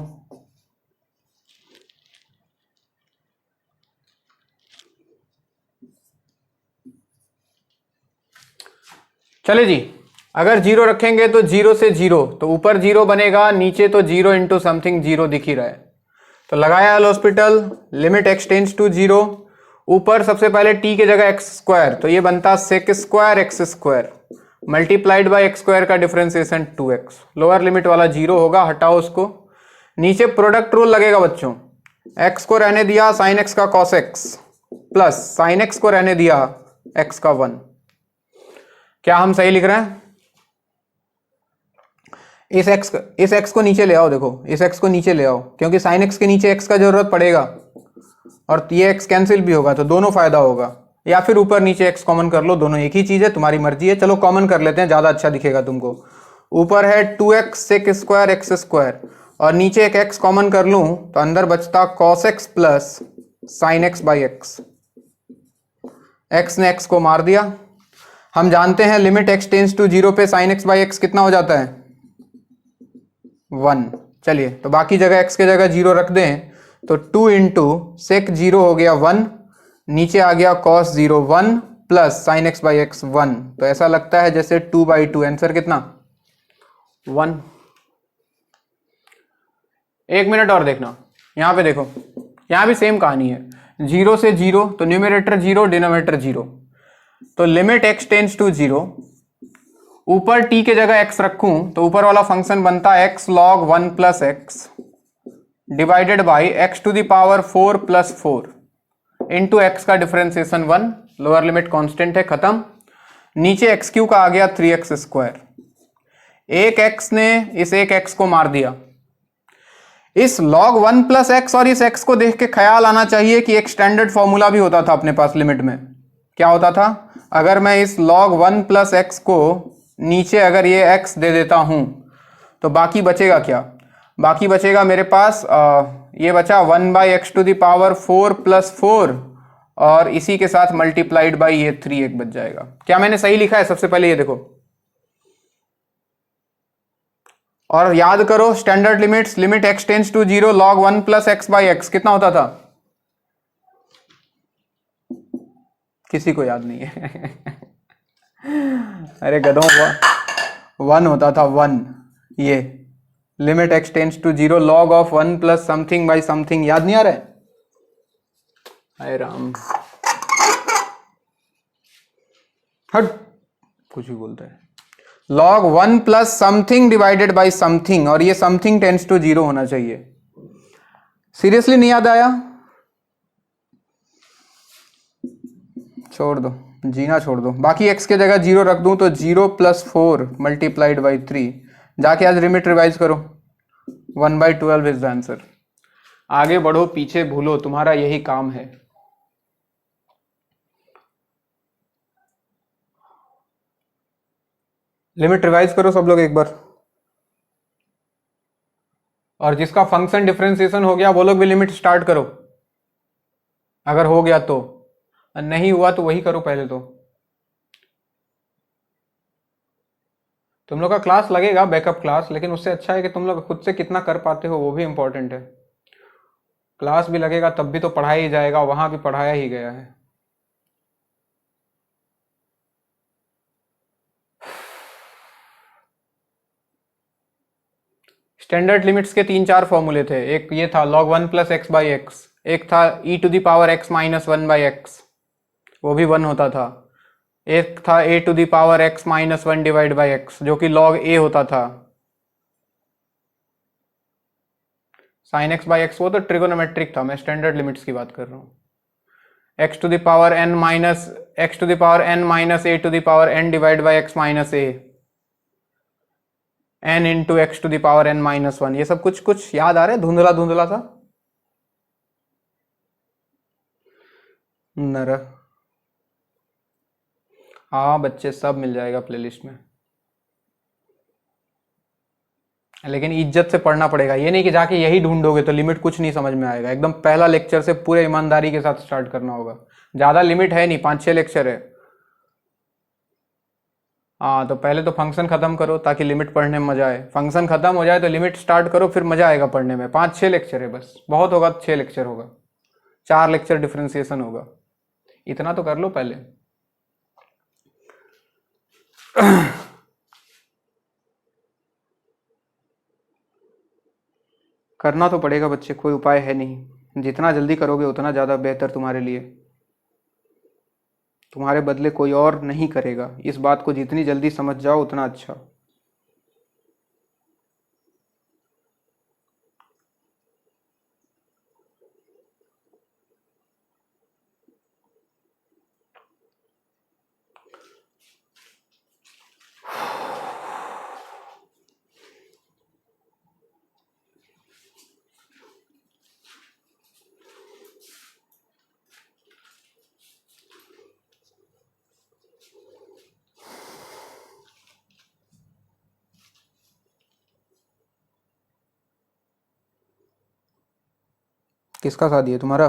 चले जी, अगर जीरो रखेंगे तो जीरो से जीरो, तो ऊपर जीरो बनेगा, नीचे तो जीरो इंटू समथिंग जीरो दिख ही रहा है। तो लगाया L hospital, limit x tends to zero, ऊपर सबसे पहले टी के जगह एक्स स्क्वायर, तो ये बनता sec square x square multiplied by x square का डिफरेंशिएशन 2x। लोअर लिमिट वाला जीरो होगा, हटाओ उसको। नीचे प्रोडक्ट रूल लगेगा बच्चों, एक्स को रहने दिया साइन एक्स का cos x, plus sine x को रहने दिया एक्स का 1। क्या हम सही लिख रहे हैं? इस x को नीचे ले आओ, देखो इस x को नीचे ले आओ, क्योंकि साइन x के नीचे x का जरूरत पड़ेगा और ये x कैंसिल भी होगा, तो दोनों फायदा होगा। या फिर ऊपर नीचे x कॉमन कर लो, दोनों एक ही चीज है, तुम्हारी मर्जी है। चलो कॉमन कर लेते हैं, ज्यादा अच्छा दिखेगा तुमको। ऊपर है 2x सेक स्क्वायर एक्स स्क्वायर और नीचे एक x कॉमन कर लूं तो अंदर बचता cos x plus sine x by x. x ने x को मार दिया। हम जानते हैं limit x tends to zero पे साइन एक्स बाई एक्स कितना हो जाता है? 1। चलिए, तो बाकी जगह x के जगह जीरो रख दें, तो 2 इंटू सेक जीरो हो गया 1, नीचे आ गया cos 0 1 plus sine x by x 1। तो ऐसा लगता है जैसे 2/2। आंसर कितना? 1। 1 मिनट और देखना, यहां पे देखो, यहां भी सेम कहानी है, जीरो से जीरो, तो न्यूमरेटर जीरो डिनोमिनेटर जीरो। तो limit x tends to zero, ऊपर t के जगह x रखूं तो ऊपर वाला फंक्शन बनता है x log 1 plus x divided by x to the power 4 plus 4 into x का डिफरेंशिएशन 1। लोअर लिमिट कांस्टेंट है, खत्म। नीचे एक्स क्यू का आ गया 3x स्क्वायर। एक x ने इस एक x को मार दिया। इस log 1 प्लस एक्स और इस x को देख के ख्याल आना चाहिए कि एक स्टैंडर्ड फॉर्मूला भी होता था अपने पास लिमिट में। क्या होता था? अगर मैं इस log 1 प्लस एक्स को नीचे अगर ये x दे देता हूं तो बाकी बचेगा क्या? बाकी बचेगा मेरे पास ये बचा 1 by x to the power 4 plus 4 और इसी के साथ मल्टीप्लाइड बाई ये 3 एक बच जाएगा। क्या मैंने सही लिखा है? सबसे पहले ये देखो और याद करो standard limits. Limit x tends to zero log 1 plus x by x कितना होता था? किसी को याद नहीं है? अरे गधों, 1 होता था 1। ये limit x tends to zero log of 1 plus something by something, याद नहीं आ रहा है? हाय राम, हट, कुछ भी बोलता है। log 1 plus something divided by something, और ये समथिंग टेंस टू जीरो होना चाहिए। सीरियसली नहीं याद आया? छोड़ दो, जीना छोड़ दो। बाकी x के जगह जीरो रख दूं तो 0 प्लस 4 मल्टीप्लाइड बाई 3। जाके आज लिमिट रिवाइज करो, 1/12 इज द आंसर। आगे बढ़ो पीछे भूलो, तुम्हारा यही काम है। लिमिट रिवाइज करो सब लोग एक बार, और जिसका फंक्शन डिफरेंशिएशन हो गया वो लोग भी लिमिट स्टार्ट करो, अगर हो गया तो। नहीं हुआ तो वही करो पहले। तो तुम लोग का क्लास लगेगा बैकअप क्लास, लेकिन उससे अच्छा है कि तुम लोग खुद से कितना कर पाते हो, वो भी इंपॉर्टेंट है। क्लास भी लगेगा तब भी तो पढ़ाया ही जाएगा, वहां भी पढ़ाया ही गया है। स्टैंडर्ड लिमिट्स के 3-4 फॉर्मूले थे। एक ये था log 1 plus x by x, एक था e to the power x minus 1 by x, वो भी 1 होता था। एक था a to the power x minus 1 divide by x, जो कि log a होता था। साइन x बाई एक्स वो तो ट्रिगोनोमेट्रिक था, मैं स्टैंडर्ड लिमिट्स की बात कर रहा हूँ। x to the power n minus x to the power n minus a to the power n divide by x minus a, n into x to the power n minus 1। ये सब कुछ कुछ याद आ रहा है, धुंधला धुंधला सा नर। हाँ बच्चे, सब मिल जाएगा प्लेलिस्ट में, लेकिन इज्जत से पढ़ना पड़ेगा। ये नहीं कि जाके यही ढूंढोगे तो लिमिट कुछ नहीं समझ में आएगा। एकदम पहला लेक्चर से पूरे ईमानदारी के साथ स्टार्ट करना होगा। ज़्यादा लिमिट है नहीं, 5-6 लेक्चर है। हाँ तो पहले तो फंक्शन खत्म करो ताकि लिमिट पढ़ने में मजा आए। फंक्शन खत्म हो जाए तो लिमिट स्टार्ट करो, फिर मजा आएगा पढ़ने में। 5-6 लेक्चर है बस, बहुत होगा 6 लेक्चर होगा, 4 लेक्चर डिफ्रेंसिएशन होगा। इतना तो कर लो पहले। करना तो पड़ेगा बच्चे, कोई उपाय है नहीं। जितना जल्दी करोगे उतना ज़्यादा बेहतर तुम्हारे लिए। तुम्हारे बदले कोई और नहीं करेगा। इस बात को जितनी जल्दी समझ जाओ उतना अच्छा। किसका शादी है तुम्हारा?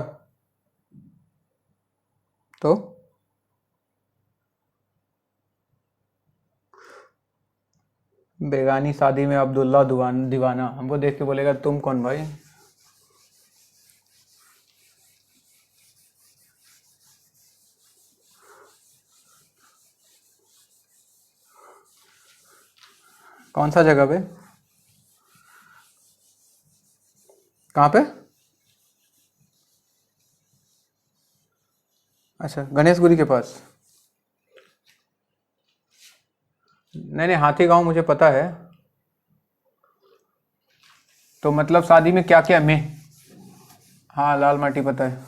तो बेगानी शादी में अब्दुल्ला दीवाना हमको देख के बोलेगा तुम कौन भाई? कौन सा जगह पे? कहाँ पे? अच्छा, गणेशगुरी के पास। नहीं नहीं, हाथी गांव मुझे पता है। तो मतलब शादी में क्या क्या में? हाँ लाल माटी पता है।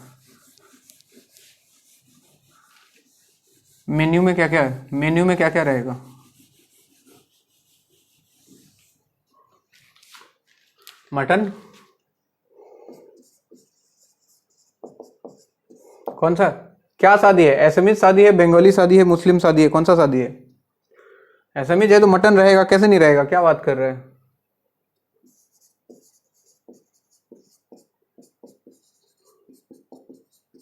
मेन्यू में क्या क्या है? मेन्यू में क्या क्या रहेगा? मटन? कौन सा? क्या शादी है? एसएमएस शादी है, बंगाली शादी है, मुस्लिम शादी है? कौन सा शादी है? एसएमएस है तो मटन रहेगा, कैसे नहीं रहेगा? क्या बात कर रहे हैं?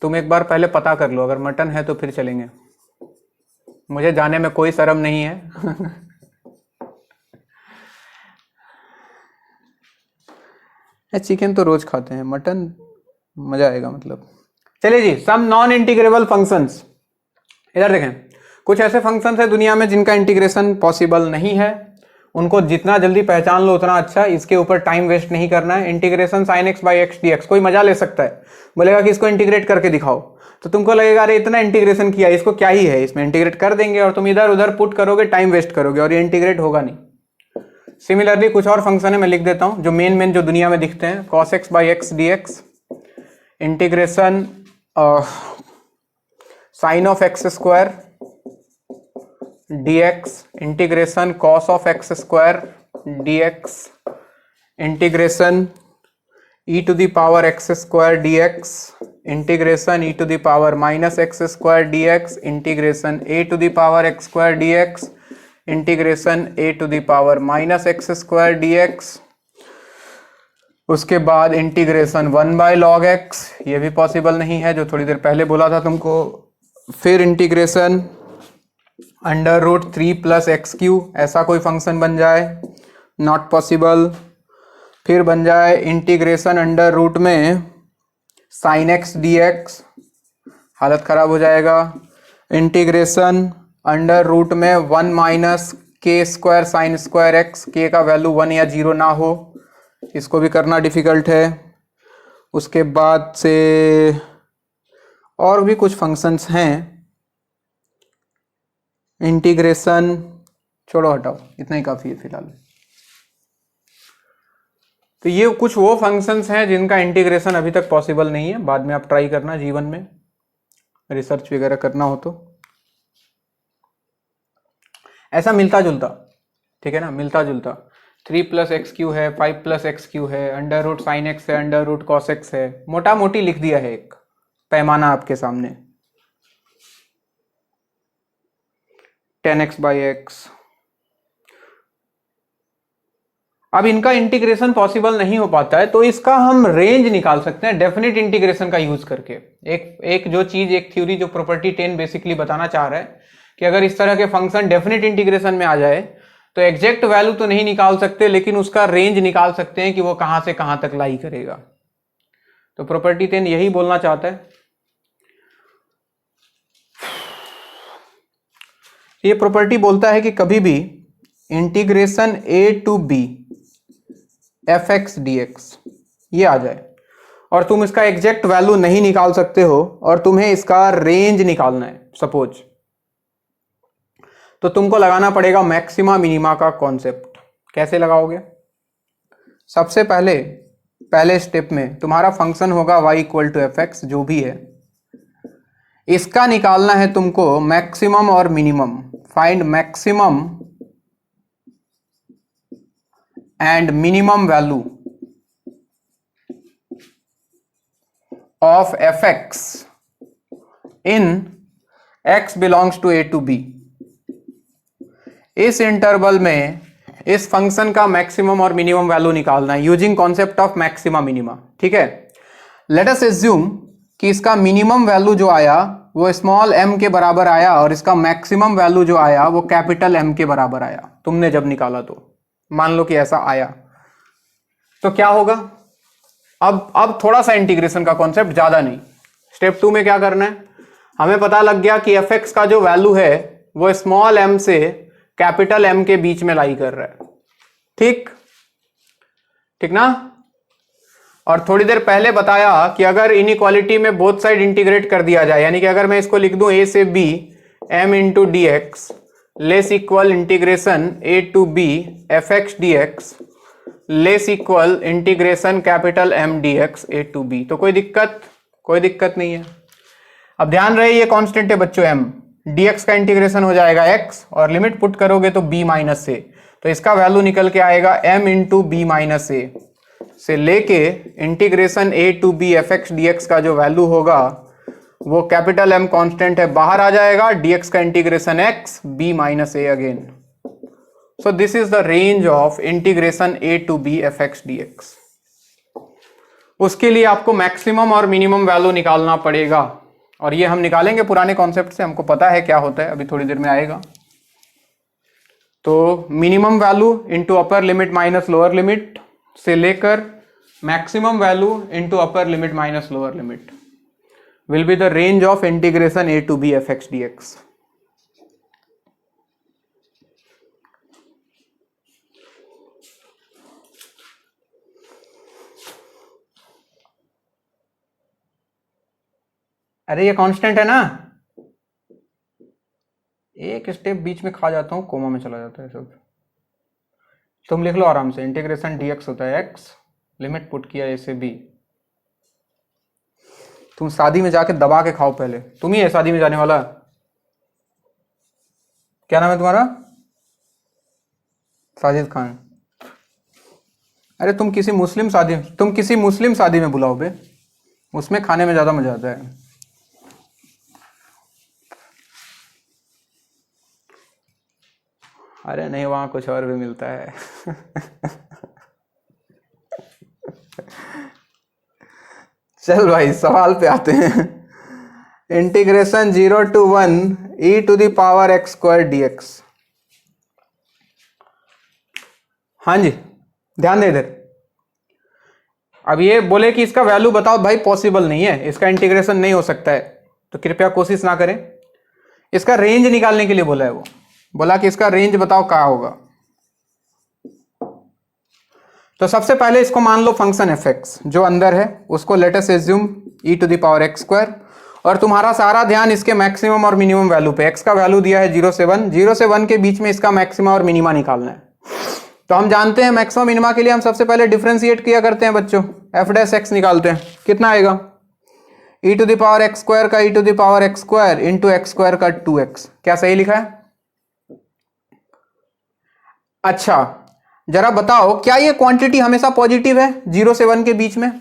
तुम एक बार पहले पता कर लो, अगर मटन है तो फिर चलेंगे। मुझे जाने में कोई शर्म नहीं है। चिकन तो रोज खाते हैं, मटन मजा आएगा मतलब। चलिए जी, सम नॉन इंटीग्रेबल फंक्शंस। इधर देखें, कुछ ऐसे फंक्शंस है दुनिया में जिनका इंटीग्रेशन पॉसिबल नहीं है। उनको जितना जल्दी पहचान लो उतना अच्छा। इसके ऊपर टाइम वेस्ट नहीं करना है। Integration sign x by x d x. कोई मजा ले सकता है, बोलेगा कि इसको इंटीग्रेट करके दिखाओ, तो तुमको लगेगा अरे इतना इंटीग्रेशन किया, इसको क्या ही है, इसमें इंटीग्रेट कर देंगे, और तुम इधर उधर पुट करोगे, टाइम वेस्ट करोगे और ये इंटीग्रेट होगा नहीं। सिमिलरली कुछ और फंक्शन है, मैं लिख देता हूं जो मेन जो दुनिया में दिखते हैं। Cos x by x d x, integration sine of x square dx, integration cos of x square dx, integration e to the power x square dx, integration e to the power minus x square dx, integration a to the power x square dx, integration a to the power minus x square dx। उसके बाद integration 1 by log x, ये भी possible नहीं है, जो थोड़ी देर पहले बोला था तुमको। फिर integration under root 3 plus x cube, ऐसा कोई फंक्शन बन जाए, नॉट पॉसिबल। फिर बन जाए इंटीग्रेशन अंडर रूट में साइन एक्स डी एक्स, हालत खराब हो जाएगा। इंटीग्रेशन अंडर रूट में 1 माइनस के स्क्वायर साइन स्क्वायर एक्स, के का वैल्यू 1 या 0 ना हो, इसको भी करना डिफिकल्ट है। उसके बाद से और भी कुछ फंक्शंस हैं, इंटीग्रेशन छोड़ो, हटाओ, इतना ही काफी है फिलहाल। तो ये कुछ वो फंक्शंस हैं जिनका इंटीग्रेशन अभी तक पॉसिबल नहीं है, बाद में आप ट्राई करना जीवन में रिसर्च वगैरह करना हो तो। ऐसा मिलता जुलता, ठीक है ना, मिलता जुलता 3 + x³ है, 5 + x³ है, √sin x है, √cos x है, मोटा मोटी लिख दिया है एक पैमाना आपके सामने, 10x/x। अब इनका इंटीग्रेशन पॉसिबल नहीं हो पाता है, तो इसका हम रेंज निकाल सकते हैं डेफिनेट इंटीग्रेशन का यूज करके। एक जो चीज, एक थ्योरी, जो प्रॉपर्टी 10 बेसिकली बताना चाह रहा है कि अगर इस तरह के फंक्शन डेफिनेट इंटीग्रेशन में आ जाए तो एग्जैक्ट वैल्यू तो नहीं निकाल सकते, लेकिन उसका रेंज निकाल सकते हैं कि वो कहां से कहां तक लाई करेगा। तो प्रॉपर्टी 10 यही बोलना चाहता है। ये प्रॉपर्टी बोलता है कि कभी भी integration a to b fx dx ये आ जाए और तुम इसका एग्जैक्ट वैल्यू नहीं निकाल सकते हो और तुम्हें इसका रेंज निकालना है सपोज, तो तुमको लगाना पड़ेगा मैक्सिमा मिनिमा का कॉन्सेप्ट। कैसे लगाओगे? सबसे पहले स्टेप में तुम्हारा फंक्शन होगा y = fx, जो भी है, इसका निकालना है तुमको मैक्सिमम और minimum. Find maximum and minimum value of fx in x belongs to a to b। इस इंटरवल में इस फंक्शन का मैक्सिमम और मिनिमम वैल्यू निकालना है using concept of maxima minima. ठीक है, लेट अस एज्यूम कि इसका मिनिमम वैल्यू जो आया वो स्मॉल m के बराबर आया और इसका मैक्सिमम वैल्यू जो आया वो कैपिटल M के बराबर आया। तुमने जब निकाला तो मान लो कि ऐसा आया, तो क्या होगा? अब थोड़ा सा इंटीग्रेशन का कॉन्सेप्ट, ज्यादा नहीं। स्टेप 2 में क्या करना है? हमें पता लग गया कि fx का जो वैल्यू है वो स्मॉल m से कैपिटल M के बीच में लाई कर रहा है। ठीक ना? और थोड़ी देर पहले बताया कि अगर इनइक्वालिटी में बोथ साइड इंटीग्रेट कर दिया जाए, यानी कि अगर मैं इसको लिख दूं a से b m × dx less equal integration a to b fx dx less equal integration capital M dx a to b, तो कोई दिक्कत नहीं है। अब ध्यान रहे ये कांस्टेंट है बच्चों m, dx का इंटीग्रेशन हो जाएगा x और लिमिट पुट करोगे तो b माइनस a, तो इसका वैल्यू निकल के आएगा m × b माइनस a से लेके integration a to b fx dx का जो वैल्यू होगा वो कैपिटल M कांस्टेंट है, बाहर आ जाएगा, dx का integration x b minus a again. So this is the range of integration a to b fx dx। उसके लिए आपको मैक्सिमम और मिनिमम वैल्यू निकालना पड़ेगा और ये हम निकालेंगे पुराने कॉन्सेप्ट से, हमको पता है क्या होता है, अभी थोड़ी देर में आएगा। तो minimum value into upper limit minus lower limit से लेकर maximum value into upper limit minus lower limit will be the range of integration a to b fx dx। अरे ये कांस्टेंट है ना, एक स्टेप बीच में खा जाता हूं, कोमा में चला जाता है सब। तुम लिख लो आराम से, इंटीग्रेशन dx होता है x, लिमिट पुट किया a से b। तुम शादी में जाके दबा के खाओ पहले, तुम ही है शादी में जाने वाला। क्या नाम है तुम्हारा? साजिद खान। अरे तुम किसी मुस्लिम शादी में बुलाओ बे, उसमें खाने में ज्यादा मजा आता है। अरे नहीं, वहां कुछ और भी मिलता है। चल भाई सवाल पे आते हैं। Integration 0 to 1 e⁻ x² dx। हाँ जी, ध्यान दे इधर। अब ये बोले कि इसका वैल्यू बताओ, भाई पॉसिबल नहीं है, इसका इंटीग्रेशन नहीं हो सकता है, तो कृपया कोशिश ना करें। इसका रेंज निकालने के लिए बोला है, वो बोला कि इसका रेंज बताओ क्या होगा। तो सबसे पहले इसको मान लो फंक्शन fx जो अंदर है, उसको लेट अस एज्यूम e⁻x² और तुम्हारा सारा ध्यान इसके मैक्सिमम और मिनिमम वैल्यू पे। एक्स का वैल्यू दिया है 0 से 1, 0 से 1 के बीच में इसका मैक्सिमा और मिनिमा निकालना है। तो हम जानते हैं मैक्सिमम मिनिमा के लिए हम सबसे पहले डिफरेंशिएट किया करते हैं बच्चों, एफ डैश एक्स निकालते हैं। कितना आएगा? e to the power x square का e to the power x square into x square का 2x। क्या सही लिखा है? अच्छा जरा बताओ, क्या ये क्वांटिटी हमेशा पॉजिटिव है 0 से 1 के बीच में?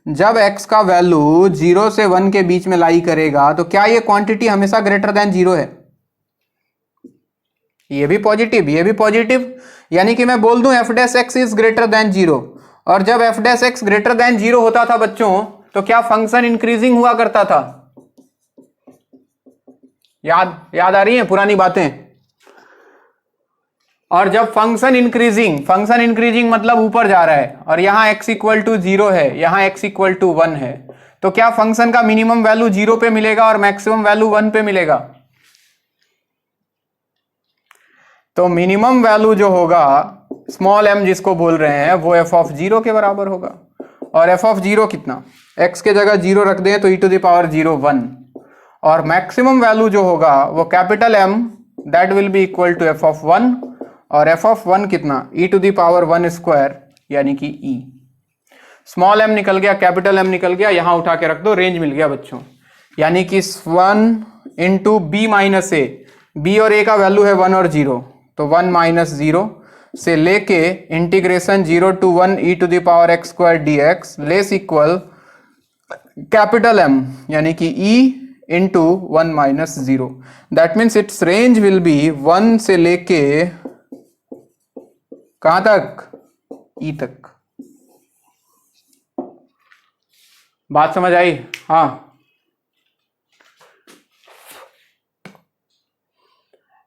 जब x का वैल्यू 0 से 1 के बीच में लाई करेगा तो क्या ये क्वांटिटी हमेशा ग्रेटर देन 0 है? ये भी पॉजिटिव, ये भी पॉजिटिव, यानी कि मैं बोल दूं F dash x is greater than 0। और जब F dash x greater than 0 होता था बच्चों, तो क्या फंक्शन इंक्रीजिंग हुआ करता था? याद आ रही है पुरानी बातें? और जब फंक्शन इंक्रीजिंग मतलब ऊपर जा रहा है, और यहां x इक्वल टू 0 है, यहां x इक्वल टू 1 है, तो क्या फंक्शन का मिनिमम वैल्यू 0 पे मिलेगा और मैक्सिमम वैल्यू 1 पे मिलेगा? तो मिनिमम वैल्यू जो होगा स्मॉल m जिसको बोल रहे हैं, वो f ऑफ 0 के बराबर होगा। और f ऑफ 0 कितना? x के जगह 0 रख दें तो e टू द पावर 0 1, और मैक्सिमम वैल्यू जो होगा वो capital M, that will be equal to f of 1, और f ऑफ 1 कितना? e to the power 1 square, यानी कि e। स्मॉल m निकल गया, कैपिटल M निकल गया, यहां उठा के रख दो, रेंज मिल गया बच्चों। यानी कि 1 इंटू बी माइनस ए, बी और ए का वैल्यू है 1 और 0, तो 1 माइनस 0 से लेके integration 0 to 1 e to the power x square dx less equal capital M, यानी कि e into 1 minus 0। That means its range will be 1 से लेके कहां तक? ई तक। बात समझ आई? हाँ,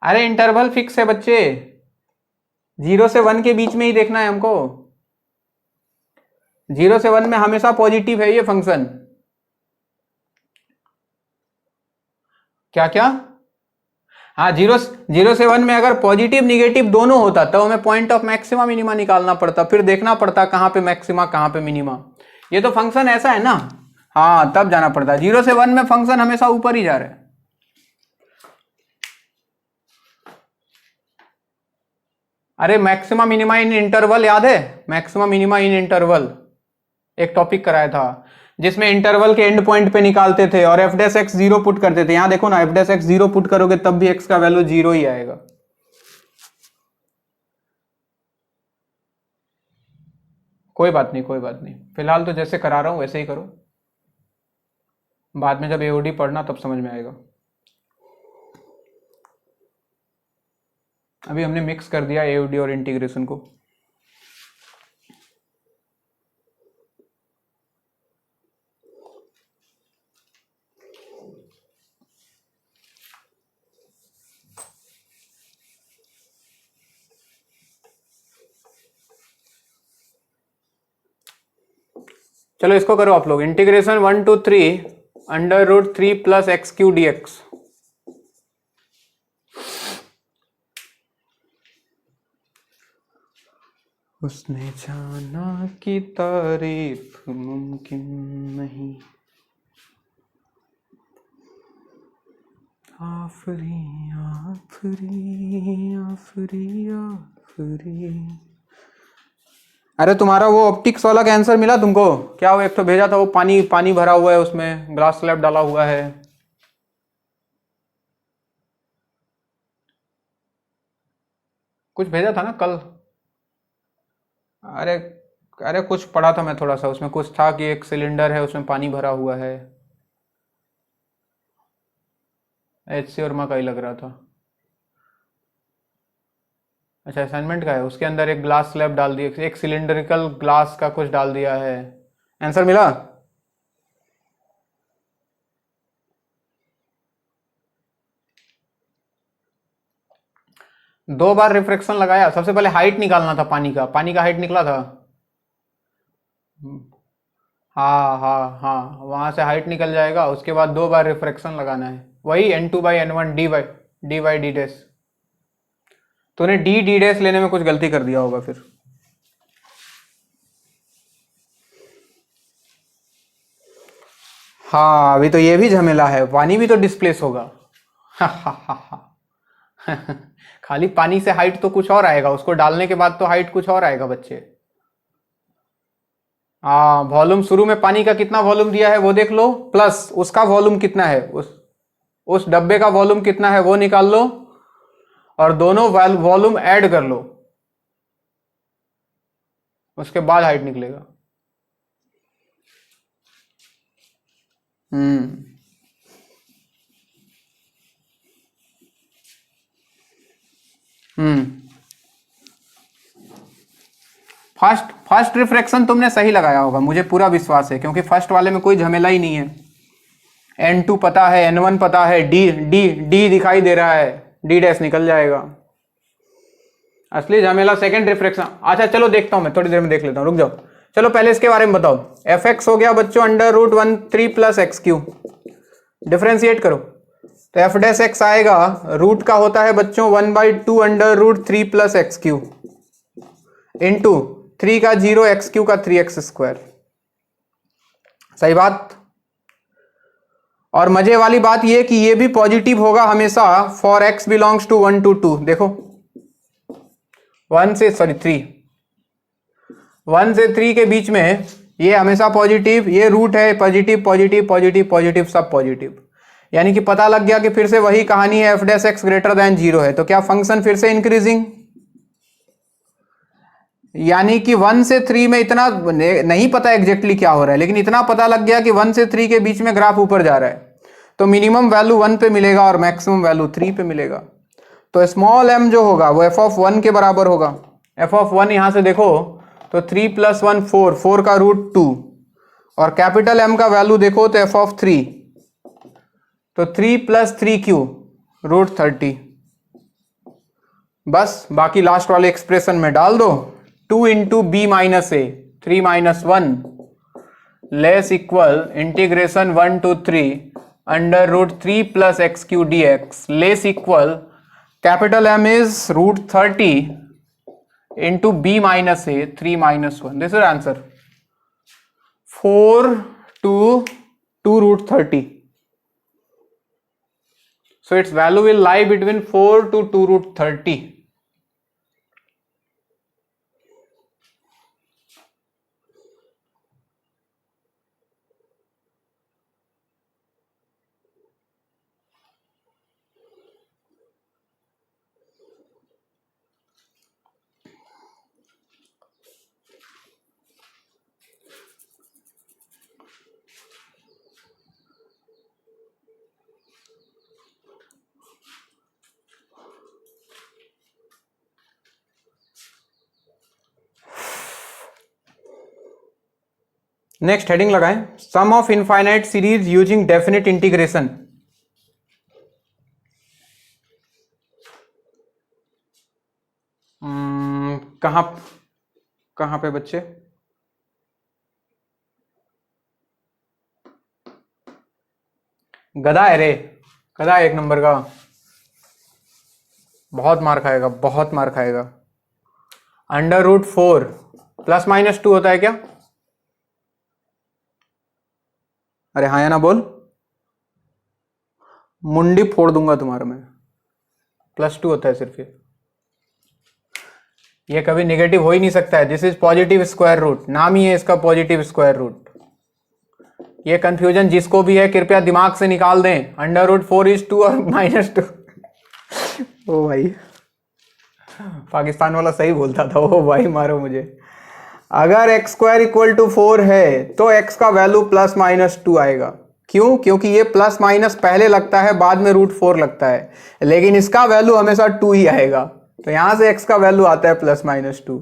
अरे इंटरवल फिक्स है बच्चे, 0 से 1 के बीच में ही देखना है हमको। 0 से 1 में हमेशा पॉजिटिव है ये फंक्शन। क्या क्या? हाँ, 0 से 1 में अगर पॉजिटिव निगेटिव दोनों होता तो हमें पॉइंट ऑफ मैक्सिमा मिनिमा निकालना पड़ता, फिर देखना पड़ता कहां पे मैक्सिमा कहां पे मिनिमा। ये तो फंक्शन ऐसा है ना, हाँ तब जाना पड़ता है। 0 से 1 में फंक्शन हमेशा ऊपर ही जा रहा है। अरे मैक्सिमा मिनिमा इन इंटरवल याद है? मैक्सिमा मिनिमा इन इंटरवल एक टॉपिक कराया था, जिसमें इंटरवल के एंड पॉइंट पे निकालते थे और एफ डैश एक्स 0 पुट करते थे। यहां देखो ना, एफ डैश एक्स 0 पुट करोगे तब भी एक्स का वैल्यू 0 ही आएगा। कोई बात नहीं, कोई बात नहीं, फिलहाल तो जैसे करा रहा हूं वैसे ही करो, बाद में जब एओडी पढ़ना तब समझ में आएगा। अभी हमने मिक्स कर दिया एओडी और इंटीग्रेशन को। चलो इसको करो आप लोग, integration 1 to 3 under root 3 plus x cube d x. उसने जाना कि तारीफ मुमकिन नहीं, आफरी आफरी आफरी आफरी। अरे तुम्हारा वो ऑप्टिक्स वाला का आंसर मिला तुमको क्या? वो एक तो भेजा था, वो पानी पानी भरा हुआ है, उसमें ग्लास स्लैब डाला हुआ है। कुछ भेजा था ना कल? अरे अरे कुछ पढ़ा था मैं थोड़ा सा, उसमें कुछ था कि एक सिलेंडर है उसमें पानी भरा हुआ है। HC वर्मा का ही लग रहा था। अच्छा असाइनमेंट का है, उसके अंदर एक ग्लास स्लैब डाल दिया, एक सिलिंड्रिकल ग्लास का कुछ डाल दिया है। आंसर मिला? दो बार रिफ्रैक्शन लगाया, सबसे पहले हाइट निकालना था पानी का, पानी का हाइट निकला था। हाँ हाँ हाँ, वहां से हाइट निकल जाएगा, उसके बाद दो बार रिफ्रैक्शन लगाना है, वही n2/n1 dy d डैश। तूने d डैश लेने में कुछ गलती कर दिया होगा फिर। हाँ अभी तो ये भी झमेला है, पानी भी तो डिस्प्लेस होगा। खाली पानी से हाइट तो कुछ और आएगा, उसको डालने के बाद तो हाइट कुछ और आएगा बच्चे। हाँ वॉल्यूम शुरू में पानी का कितना वॉल्यूम दिया है वो देख लो, प्लस उसका वॉल्यूम कितना है, उस डब्बे का वॉल्यूम कितना है वो निकाल लो, और दोनों वॉल्यूम ऐड कर लो, उसके बाद हाइट निकलेगा। हम्म हम्म फर्स्ट रिफ्रैक्शन तुमने सही लगाया होगा, मुझे पूरा विश्वास है, क्योंकि फर्स्ट वाले में कोई झमेला ही नहीं है। N2 पता है, N1 पता है, डी डी डी दिखाई दे रहा है, डी डैश निकल जाएगा। असली झमेला सेकंड रिफ्रैक्शन। अच्छा चलो देखता हूं, मैं थोड़ी देर में देख लेता हूं, रुक जाओ। चलो पहले इसके बारे में बताओ। एफ एक्स हो गया बच्चों under root 1/3 plus x cube, differentiate करो तो एफ डैश एक्स आएगा, रूट का होता है बच्चों 1/2 under root 3 plus x cube into 3 का 0, एक्स क्यू का 3x²। सही बात। और मजे वाली बात ये कि ये भी पॉजिटिव होगा हमेशा for x belongs to 1 to 2। देखो 1 से 3 के बीच में ये हमेशा पॉजिटिव, ये रूट है, पॉजिटिव पॉजिटिव पॉजिटिव पॉजिटिव सब पॉजिटिव, यानी कि पता लग गया कि फिर से वही कहानी है, F dash x greater than 0 है, तो क्या फंक्शन फिर से इंक्रीजिंग, यानी कि 1 से 3 में इतना नहीं पता एग्जैक्टली क्या हो रहा है, लेकिन इतना पता लग गया कि 1 से 3 के बीच में ग्राफ ऊपर जा रहा है, तो मिनिमम वैल्यू 1 पे मिलेगा और मैक्सिमम वैल्यू 3 पे मिलेगा। तो स्मॉल m जो होगा वो f ऑफ 1 के बराबर होगा। f ऑफ 1 यहां से देखो तो 3 + 1 4, 4 का रूट 2, और कैपिटल M का वैल्यू देखो तो f ऑफ 3, तो 3 + 3q रूट 30। बस बाकी लास्ट वाले एक्सप्रेशन में डाल दो, 2 into b minus a, 3 - 1 less equal integration 1 to 3 under root 3 + x³ dx less equal capital M is root 30 into b minus a, 3 - 1। This is answer 4 to 2 रूट 30। So its value will lie between 4 to 2 root 30. Next heading लगाएं, sum of infinite series using definite integration. कहां कहां पे बच्चे, गधा है रे, गधा एक नंबर का, बहुत मार खाएगा, बहुत मार खाएगा। अंडर रूट 4 +- 2 होता है क्या? अरे हाँ या ना बोल, मुंडी फोड़ दूंगा तुम्हारा मैं। +2 होता है सिर्फ ये कभी नेगेटिव हो ही नहीं सकता है। This is positive square root, नाम ही है इसका पॉजिटिव स्क्वायर रूट। ये कंफ्यूजन जिसको भी है कृपया दिमाग से निकाल दें। अंडर रूट 4 is 2 और -2। ओ भाई पाकिस्तान वाला सही बोलता था, ओ भाई मारो मुझे। अगर x² = 4 है तो x का वैल्यू +- 2 आएगा। क्यों? क्योंकि ये +- पहले लगता है, बाद में रूट 4 लगता है, लेकिन इसका वैल्यू हमेशा 2 ही आएगा, तो यहां से x का वैल्यू आता है +- 2।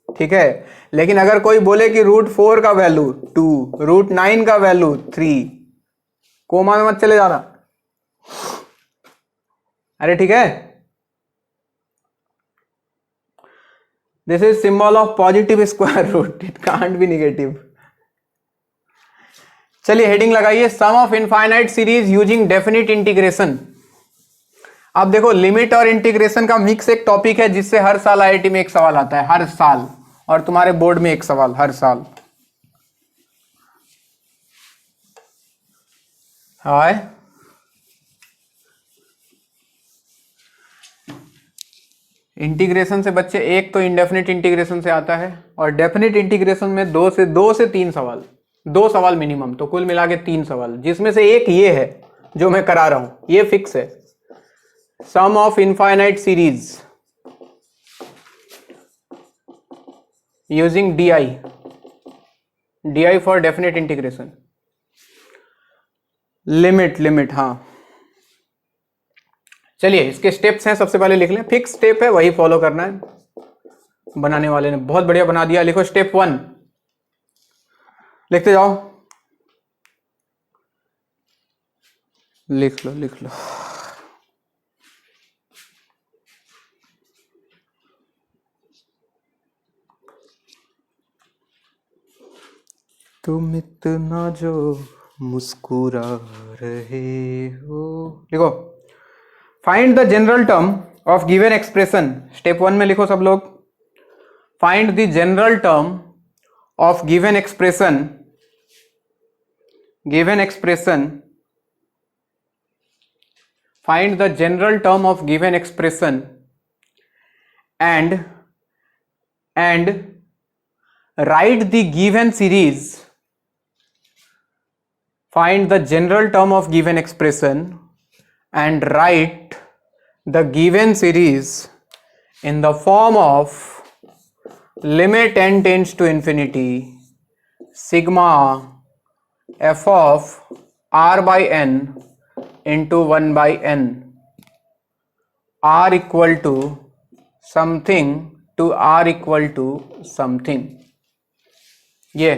ठीक है, लेकिन अगर कोई बोले कि रूट 4 का वैल्यू 2, रूट 9 का वैल्यू 3, कोमा में मत चले जाना। अरे ठीक है, this is symbol of positive square root, it can't be negative. चलिए हेडिंग लगाइए, sum of infinite series using definite integration. अब देखो लिमिट और इंटीग्रेशन का मिक्स एक टॉपिक है जिससे हर साल आईआईटी में एक सवाल आता है, हर साल, और तुम्हारे बोर्ड में एक सवाल हर साल। हाय, इंटीग्रेशन से बच्चे एक तो इंडेफिनिट इंटीग्रेशन से आता है, और डेफिनिट इंटीग्रेशन में दो से तीन सवाल, 2 सवाल मिनिमम, तो कुल मिला के 3 सवाल, जिसमें से एक ये है जो मैं करा रहा हूं, ये फिक्स है। Sum of infinite series using D for definite integration, limit, हाँ। चलिए इसके स्टेप्स हैं, सबसे पहले लिख लें, फिक्स स्टेप है, वही फॉलो करना है। बनाने वाले ने बहुत बढ़िया बना दिया। लिखो स्टेप 1, लिखते जाओ, लिख लो। तुम इतना जो मुस्कुरा रहे हो, लिखो find the general term of given expression. Step 1 में लिखो सब लोग, find the general term of given expression find the general term of given expression and write the given series. Find the general term of given expression and write the given series in the form of limit n tends to infinity sigma f of r by n into 1 by n, r equal to something to r equal to something। ये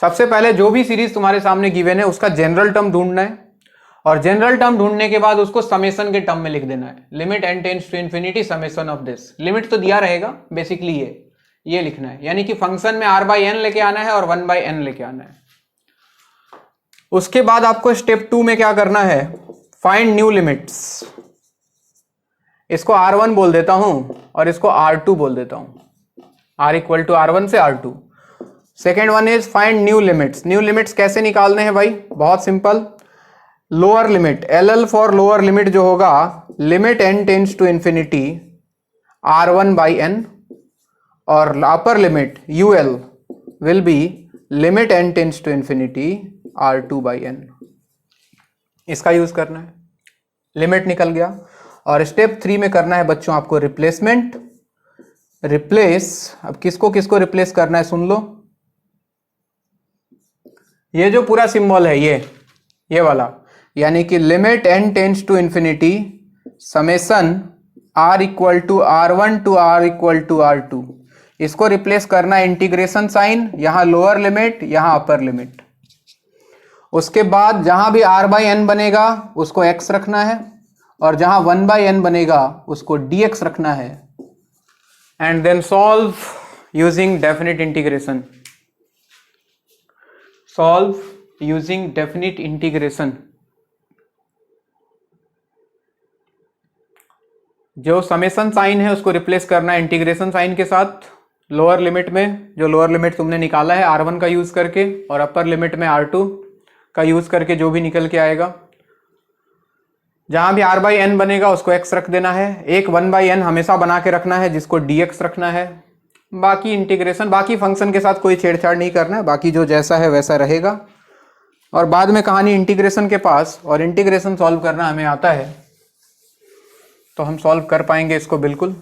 सबसे पहले जो भी series तुम्हारे सामने given है उसका general term ढूंढना है, और जनरल टर्म ढूंढने के बाद उसको समेशन के टर्म में लिख देना है। Limit n tends to infinity summation of this, limit तो दिया रहेगा बेसिकली, ये लिखना है, यानी कि फंक्शन में r बाई n लेके आना है और 1 बाई n लेके आना है। उसके बाद आपको स्टेप 2 में क्या करना है, फाइंड न्यू लिमिट्स। इसको r1 बोल देता हूं और इसको r2 बोल देता हूं, r इक्वल टू r1 से r2। Second one is find new limits. New limits कैसे निकालने हैं भाई, बहुत simple, lower limit LL for lower limit जो होगा, limit n tends to infinity r1 by n, और upper limit UL will be limit n tends to infinity r2 by n। इसका use करना है, लिमिट निकल गया। और स्टेप 3 में करना है बच्चों आपको रिप्लेसमेंट। अब किसको किसको रिप्लेस करना है सुन लो, ये जो पूरा सिंबल है ये वाला, यानी कि limit n tends to infinity summation r equal to r1 to r equal to r2, इसको रिप्लेस करना है इंटीग्रेशन साइन, यहां लोअर लिमिट यहां अपर लिमिट। उसके बाद जहां भी r बाई n बनेगा उसको x रखना है, और जहां 1 बाई n बनेगा उसको dx रखना है, and then solve using definite integration. जो समेशन साइन है उसको रिप्लेस करना है इंटीग्रेशन साइन के साथ, लोअर लिमिट में जो लोअर लिमिट तुमने निकाला है r1 का यूज करके, और अपर लिमिट में r2 का यूज करके जो भी निकल के आएगा। जहां भी r बाई n बनेगा उसको x रख देना है, एक 1 बाई n हमेशा बना के रखना है जिसको dx रखना है। बाकी इंटीग्रेशन, बाकी फंक्शन के साथ कोई छेड़छाड़ नहीं करना है, बाकी जो जैसा है वैसा रहेगा। और बाद में कहानी इंटीग्रेशन के पास, और इंटीग्रेशन सॉल्व करना हमें आता है तो हम सॉल्व कर पाएंगे इसको बिल्कुल।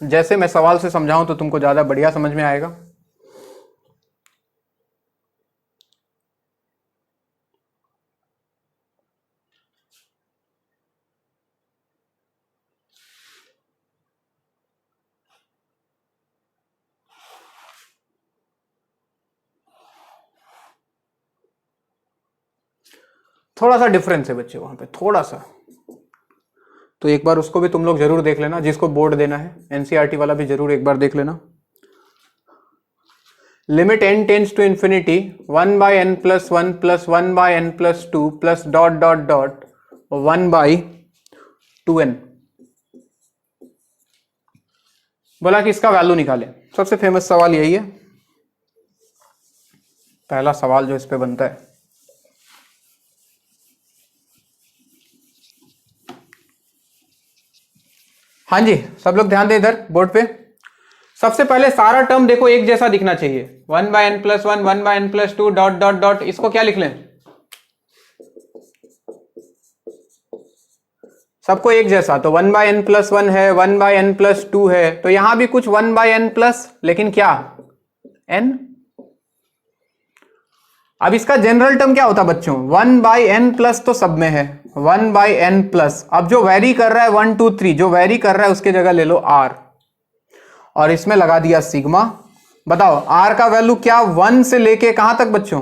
जैसे मैं सवाल से समझाऊं तो तुमको ज़्यादा बढ़िया समझ में आएगा। थोड़ा सा डिफरेंस है बच्चे वहां पे, थोड़ा सा, तो एक बार उसको भी तुम लोग जरूर देख लेना, जिसको बोर्ड देना है एनसीईआरटी वाला भी जरूर एक बार देख लेना। Limit n tends to infinity 1 by n plus 1 plus 1 by n plus 2 plus dot dot dot 1 by 2n। बोला कि इसका वैल्यू निकालें, सबसे फेमस सवाल यही है, पहला सवाल जो इस पे बनता है। हाँ जी, सब लोग ध्यान दें इधर बोर्ड पे। सबसे पहले सारा टर्म देखो एक जैसा दिखना चाहिए, 1/n+1 1/n+2 dot dot dot, इसको क्या लिख लें, सबको एक जैसा। तो 1/n+1 है, 1/n+2 है, तो यहां भी कुछ 1/n+, लेकिन क्या n। अब इसका जनरल टर्म क्या होता बच्चों, 1/n+ तो सब में है, 1/n+। अब जो वैरी कर रहा है 1 2 3, जो वैरी कर रहा है उसके जगह ले लो r, और इसमें लगा दिया सिग्मा। बताओ r का वैल्यू क्या, 1 से लेके कहां तक बच्चों,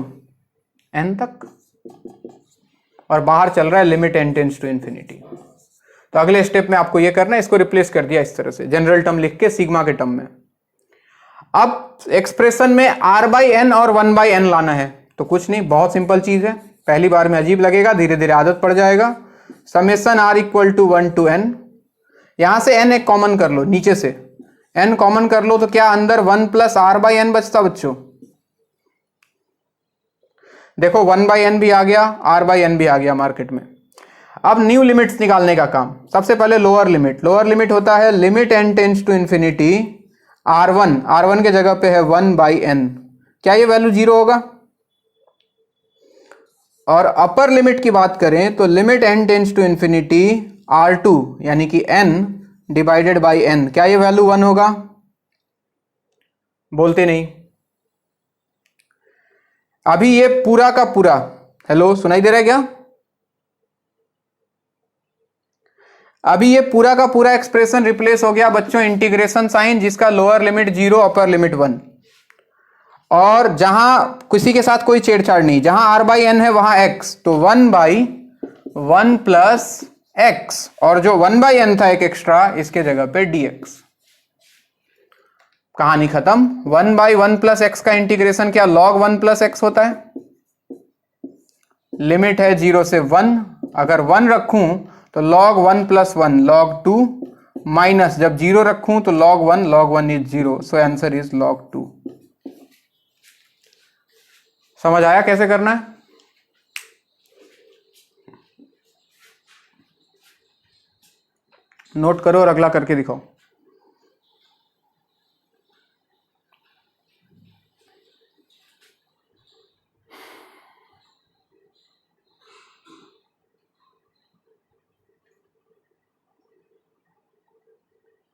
n तक, और बाहर चल रहा है limit n tends to infinity. तो अगले स्टेप में आपको ये करना है, इसको रिप्लेस कर दिया इस तरह से, जनरल टर्म लिख के सिग्मा के टर्म में। अब एक्सप्रेशन में r/n और 1/n लाना है, तो कुछ नहीं, बहुत सिंपल चीज है, पहली बार में अजीब लगेगा, धीरे धीरे आदत पड़ जाएगा। Summation r equal to 1 to n, यहां से n एक कॉमन कर लो, नीचे से n कॉमन कर लो, तो क्या अंदर 1 + r/n बचता बच्चों, देखो 1/n भी आ गया, r/n भी आ गया मार्केट में। अब न्यू लिमिट्स निकालने का काम, सबसे पहले लोअर लिमिट। लोअर लिमिट होता है limit n tends to infinity r1 के जगह पे है 1/n, क्या ये वैल्यू 0 होगा। और अपर लिमिट की बात करें तो limit n tends to infinity r2 यानी कि n डिवाइडेड बाई n, क्या ये वैल्यू 1 होगा, बोलते नहीं। अभी ये पूरा का पूरा, हेलो सुनाई दे रहा है क्या, अभी ये पूरा का पूरा एक्सप्रेशन रिप्लेस हो गया बच्चों इंटीग्रेशन साइन, जिसका लोअर लिमिट 0 अपर लिमिट 1, और जहां किसी के साथ कोई छेड़छाड़ नहीं, जहां r/n है वहां x, तो 1/1 प्लस x, और जो 1/n था एक एक्स्ट्रा, इसके जगह पे dx। कहानी खत्म। 1/1 प्लस x का इंटीग्रेशन क्या log 1 प्लस x होता है, लिमिट है 0 से 1, अगर 1 रखूं तो log 1 प्लस 1 log 2, माइनस जब 0 रखूं तो log 1 is 0, so answer is log 2। समझ आया कैसे करना है, नोट करो और अगला करके दिखाओ।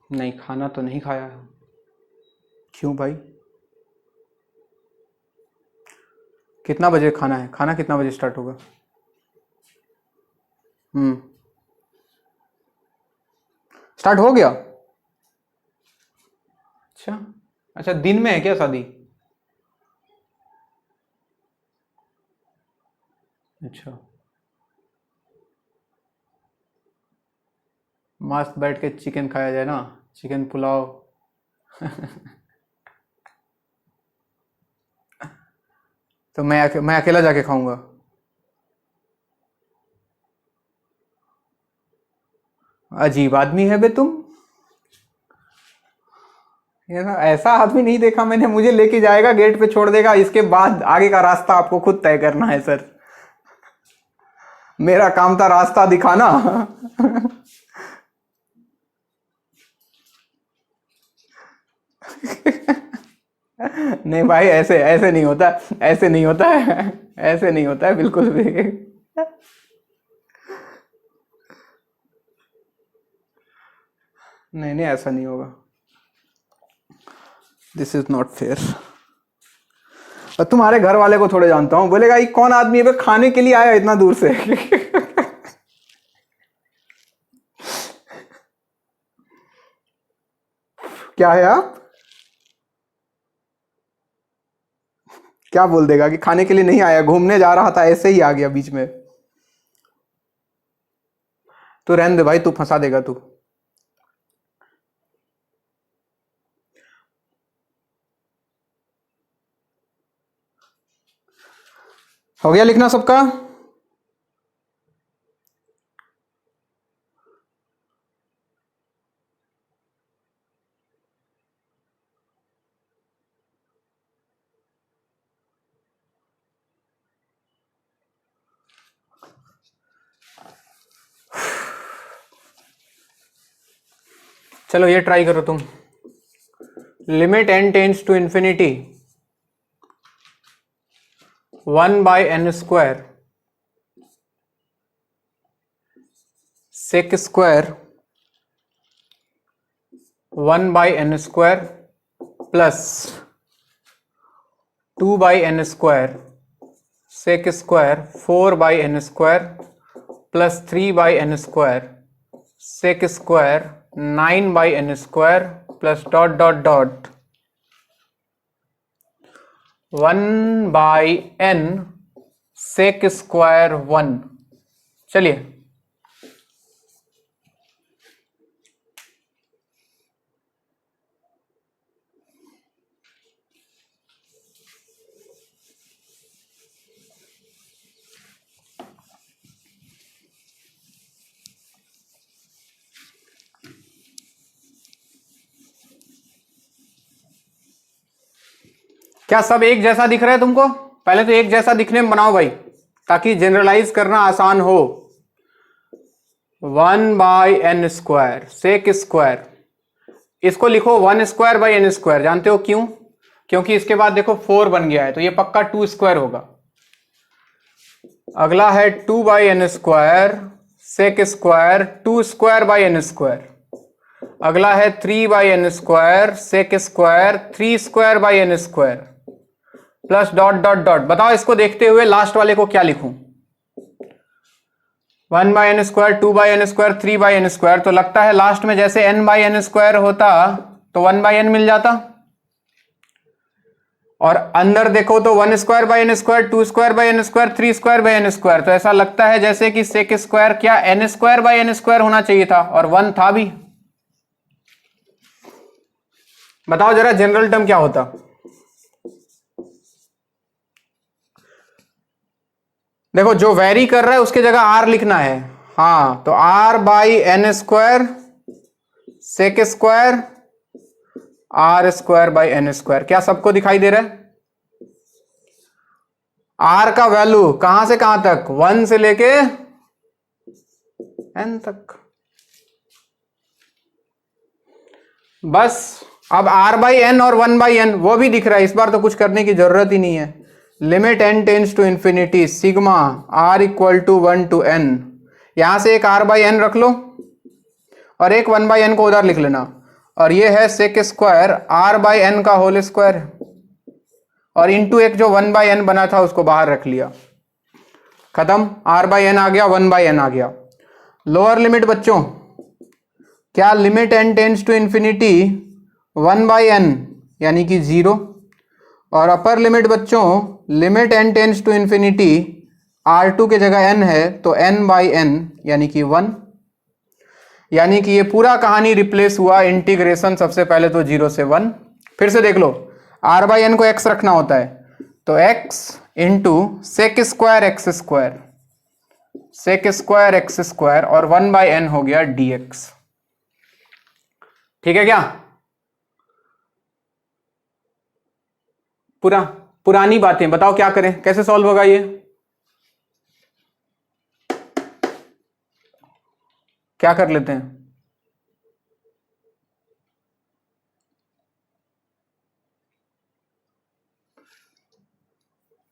नहीं, खाना तो नहीं खाया है। क्यों भाई, कितना बजे खाना है, खाना कितना बजे स्टार्ट होगा। स्टार्ट हो गया, अच्छा अच्छा, दिन में है क्या शादी, अच्छा, मस्त बैठ के चिकन खाया जाए ना, चिकन पुलाव। तो मैं अकेला जाके खाऊंगा, अजीब आदमी है बे तुम, ये ना ऐसा आदमी नहीं देखा मैंने, मुझे लेके जाएगा गेट पे छोड़ देगा, इसके बाद आगे का रास्ता आपको खुद तय करना है सर, मेरा काम था रास्ता दिखाना। नहीं भाई, ऐसे ऐसे नहीं होता, ऐसे नहीं होता है, ऐसे नहीं होता है बिल्कुल भी। नहीं नहीं, ऐसा नहीं होगा, दिस इज नॉट फेयर। और तुम्हारे घर वाले को थोड़े जानता हूं, बोलेगा ये कौन आदमी है, खाने के लिए आया इतना दूर से। क्या है आप, क्या बोल देगा कि खाने के लिए नहीं आया, घूमने जा रहा था, ऐसे ही आ गया बीच में। तू रहने दे भाई, तू फंसा देगा तू। हो गया लिखना सबका, चलो ये ट्राई करो तुम। Limit n tends to infinity 1/n² sec square 1/n² plus 2/n² sec square 4/n² plus 3/n² sec square 9/n² plus dot dot dot 1/n sec square 1। चलिए क्या सब एक जैसा दिख रहा है तुमको? पहले तो एक जैसा दिखने में बनाओ भाई, ताकि जनरलाइज करना आसान हो। 1/n² सेक स्क्वायर, इसको लिखो 1² जानते हो क्यों? क्योंकि इसके बाद देखो 4 बन गया है, तो ये पक्का 2² होगा। अगला है 2/n² सेक स्क्वायर 2²/n²। अगला है 3/n² sec square 3²/n² plus dot dot dot. बताओ इसको देखते हुए लास्ट वाले को क्या लिखूं? 1/n², 2/n², 3/n², तो लगता है लास्ट में जैसे n/n² होता तो 1/n मिल जाता, और अंदर देखो तो 1²/n², 2²/n², 3²/n², तो ऐसा लगता है जैसे कि सेक स्क्वायर क्या n²/n² होना चाहिए था, और 1 था भी। बताओ जरा जनरल टर्म क्या होता? देखो जो वेरी कर रहा है उसके जगह r लिखना है। हाँ, तो r/n² सेक स्क्वायर r²/n²। क्या सबको दिखाई दे रहा है? r का वैल्यू कहां से कहां तक? 1 से लेके n तक। बस अब r/n और 1/n वो भी दिख रहा है, इस बार तो कुछ करने की जरूरत ही नहीं है। Limit n tends to infinity sigma r = 1 to n। यहां से एक r/n रख लो और एक 1/n को उधर लिख लेना, और ये है सेक स्क्वायर r/n का होल स्क्वायर, और इंटू एक जो 1/n बना था उसको बाहर रख लिया। खत्म, r/n आ गया, 1/n आ गया। लोअर लिमिट बच्चों, क्या limit n tends to infinity 1/n यानी कि 0, और अपर लिमिट बच्चों limit n tends to infinity r2 के जगह n है तो n/n यानी कि 1। यानी कि ये पूरा कहानी रिप्लेस हुआ इंटीग्रेशन, सबसे पहले तो 0 से 1। फिर से देख लो, r/n को x रखना होता है, तो x into sec square x² और 1/n हो गया dx। ठीक है क्या? पुरानी बातें बताओ क्या करें, कैसे सॉल्व होगा ये? क्या कर लेते हैं?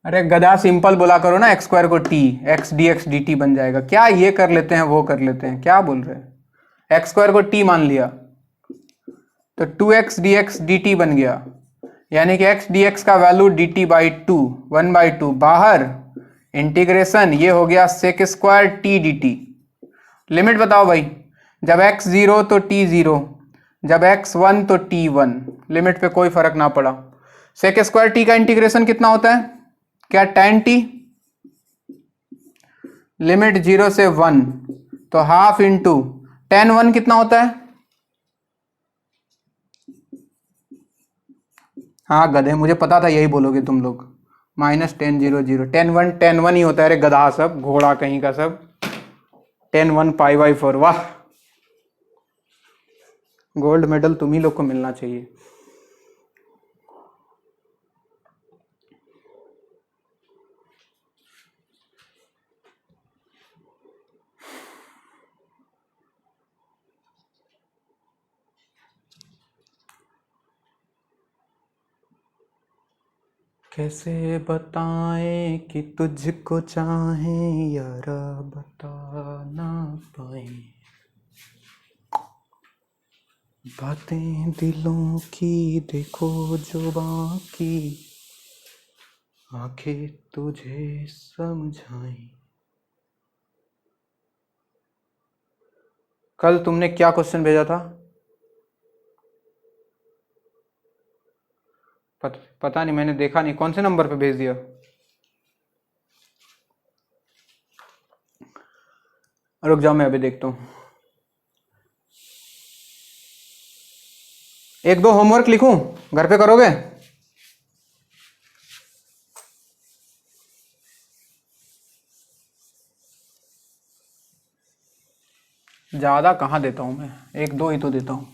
अरे गधा, सिंपल बोला करो ना, x² को t, x dx dt बन जाएगा। क्या ये कर लेते हैं वो कर लेते हैं, क्या बोल रहे हैं? x² को t मान लिया तो 2x dx dt बन गया, यानी कि x dx का वैल्यू dt/2 1/2 बाहर, इंटीग्रेशन ये हो गया sec square t dt। Limit बताओ भाई, जब x 0 तो t 0, जब x 1 तो t 1। लिमिट पे कोई फर्क ना पड़ा। सेक स्क्वायर t का इंटीग्रेशन कितना होता है? क्या tan t? लिमिट 0 से 1 तो हाफ इंटू tan 1 कितना होता है? हाँ गधे, मुझे पता था यही बोलोगे तुम लोग। -tan 0 0 tan 1 ही होता है। अरे गधा सब, घोड़ा कहीं का सब। tan 1 π/4। वाह, गोल्ड मेडल तुम ही लोग को मिलना चाहिए। कैसे बताएं कि तुझको चाहें यारा, बता ना पाए बातें दिलों की, देखो जो बाकी आंखें तुझे समझाएं। कल तुमने क्या क्वेश्चन भेजा था? पता नहीं, मैंने देखा नहीं। कौन से नंबर पे भेज दिया? रुक जाओ, मैं अभी देखता हूँ। एक दो होमवर्क लिखूं, घर पे करोगे? ज़्यादा कहाँ देता हूँ मैं, एक दो ही तो देता हूँ।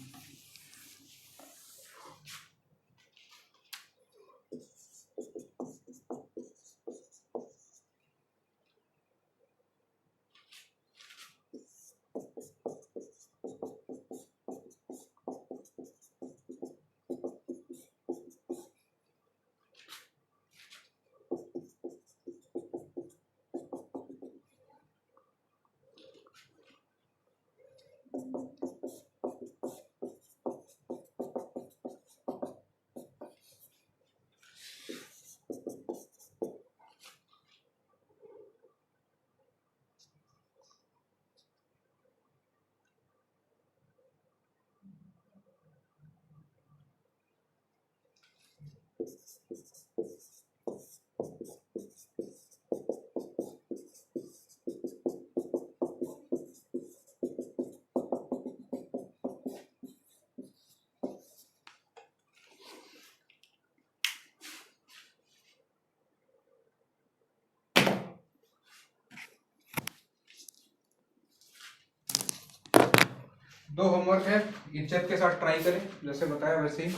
दो होमवर्क है, इज्जत के साथ ट्राई करें, जैसे बताया वैसे ही।